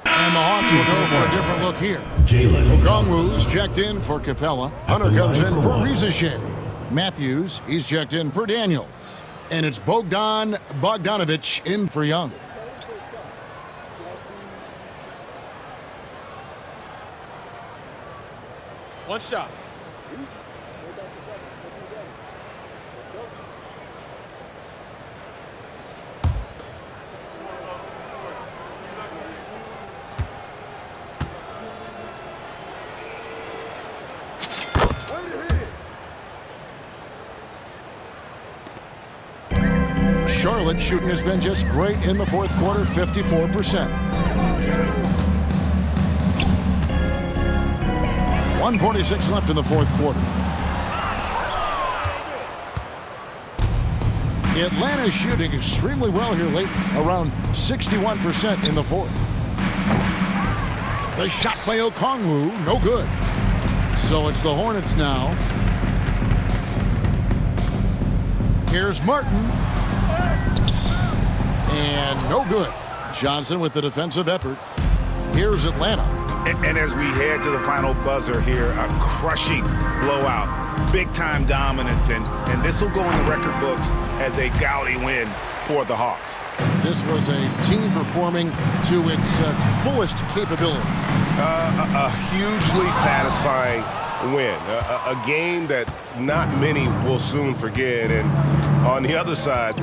And the Hawks will go for a different look here. Okongwu's checked in for Capella. Hunter comes in for Rizachet. Matthews, he's checked in for Daniels. And it's Bogdanovich in for Young. One shot. Charlotte shooting has been just great in the fourth quarter, 54%. 1:46 left in the fourth quarter. Atlanta's shooting extremely well here lately, around 61% in the fourth. The shot by Okongwu, no good. So it's the Hornets now. Here's Martin. And no good. Johnson with the defensive effort. Here's Atlanta. And as we head to the final buzzer here, a crushing blowout, big-time dominance, and this will go in the record books as a gaudy win for the Hawks. This was a team performing to its fullest capability. A hugely satisfying win. A game that not many will soon forget. And on the other side,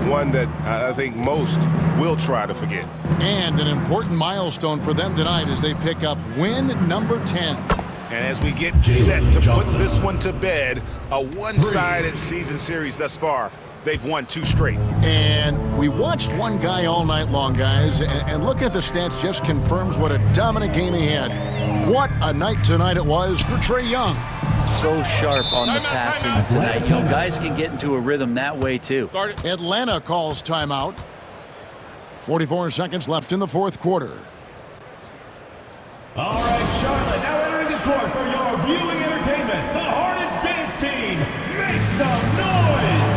one that I think most will try to forget. And an important milestone for them tonight as they pick up win number 10. And as we get set to put this one to bed, a one-sided season series thus far. They've won 2 straight. And we watched one guy all night long, guys, and look at the stats, just confirms what a dominant game he had. What a night tonight it was for Trae Young. So sharp on the passing tonight. You know, guys can get into a rhythm that way, too. Atlanta calls timeout. 44 seconds left in the fourth quarter. All right, Charlotte, now entering the court for your viewing entertainment. The Hornets dance team, make some noise!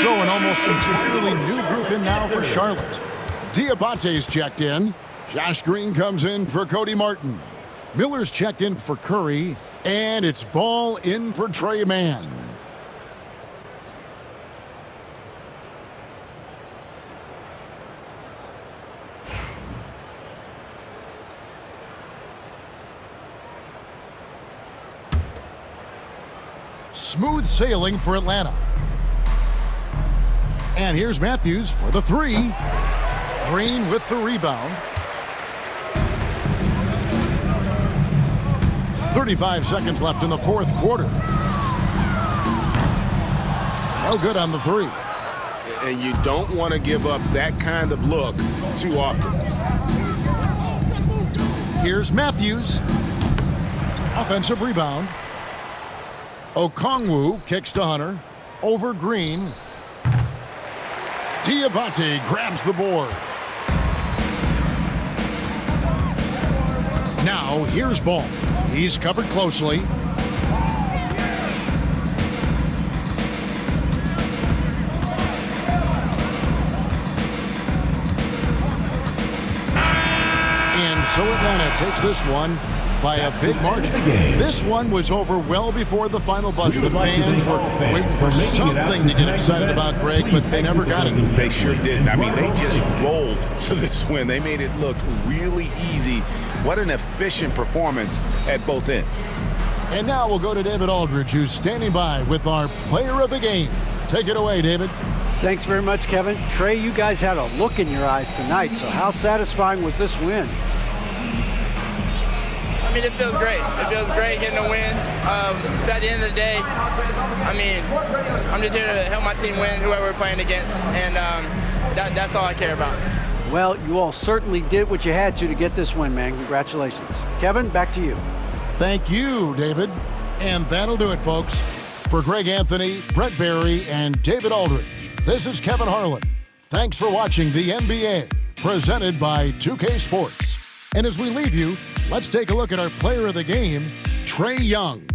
So an almost entirely new group in now for Charlotte. Diabate's checked in. Josh Green comes in for Cody Martin. Miller's checked in for Curry. And it's ball in for Trey Mann. Smooth sailing for Atlanta. And here's Matthews for the three. Green with the rebound. 35 seconds left in the fourth quarter. No good on the three. And you don't want to give up that kind of look too often. Here's Matthews. Offensive rebound. Okongwu kicks to Hunter. Over Green. Diabate grabs the board. Now here's Ball. He's covered closely. And so Atlanta takes this one by a big margin. This one was over well before the final buzzer. The fans were waiting for something to get excited about, Greg, but they never got it. They sure didn't. I mean, they just rolled to this win. They made it look really easy. What an efficient performance at both ends. And now we'll go to David Aldridge, who's standing by with our player of the game. Take it away, David. Thanks very much, Kevin. Trey, you guys had a look in your eyes tonight, so how satisfying was this win? I mean, it feels great. It feels great getting a win. But at the end of the day, I mean, I'm just here to help my team win, whoever we're playing against, and that's all I care about. Well, you all certainly did what you had to get this win, man. Congratulations. Kevin, back to you. Thank you, David. And that'll do it, folks. For Greg Anthony, Brett Barry, and David Aldridge, this is Kevin Harlan. Thanks for watching the NBA, presented by 2K Sports. And as we leave you, let's take a look at our player of the game, Trae Young.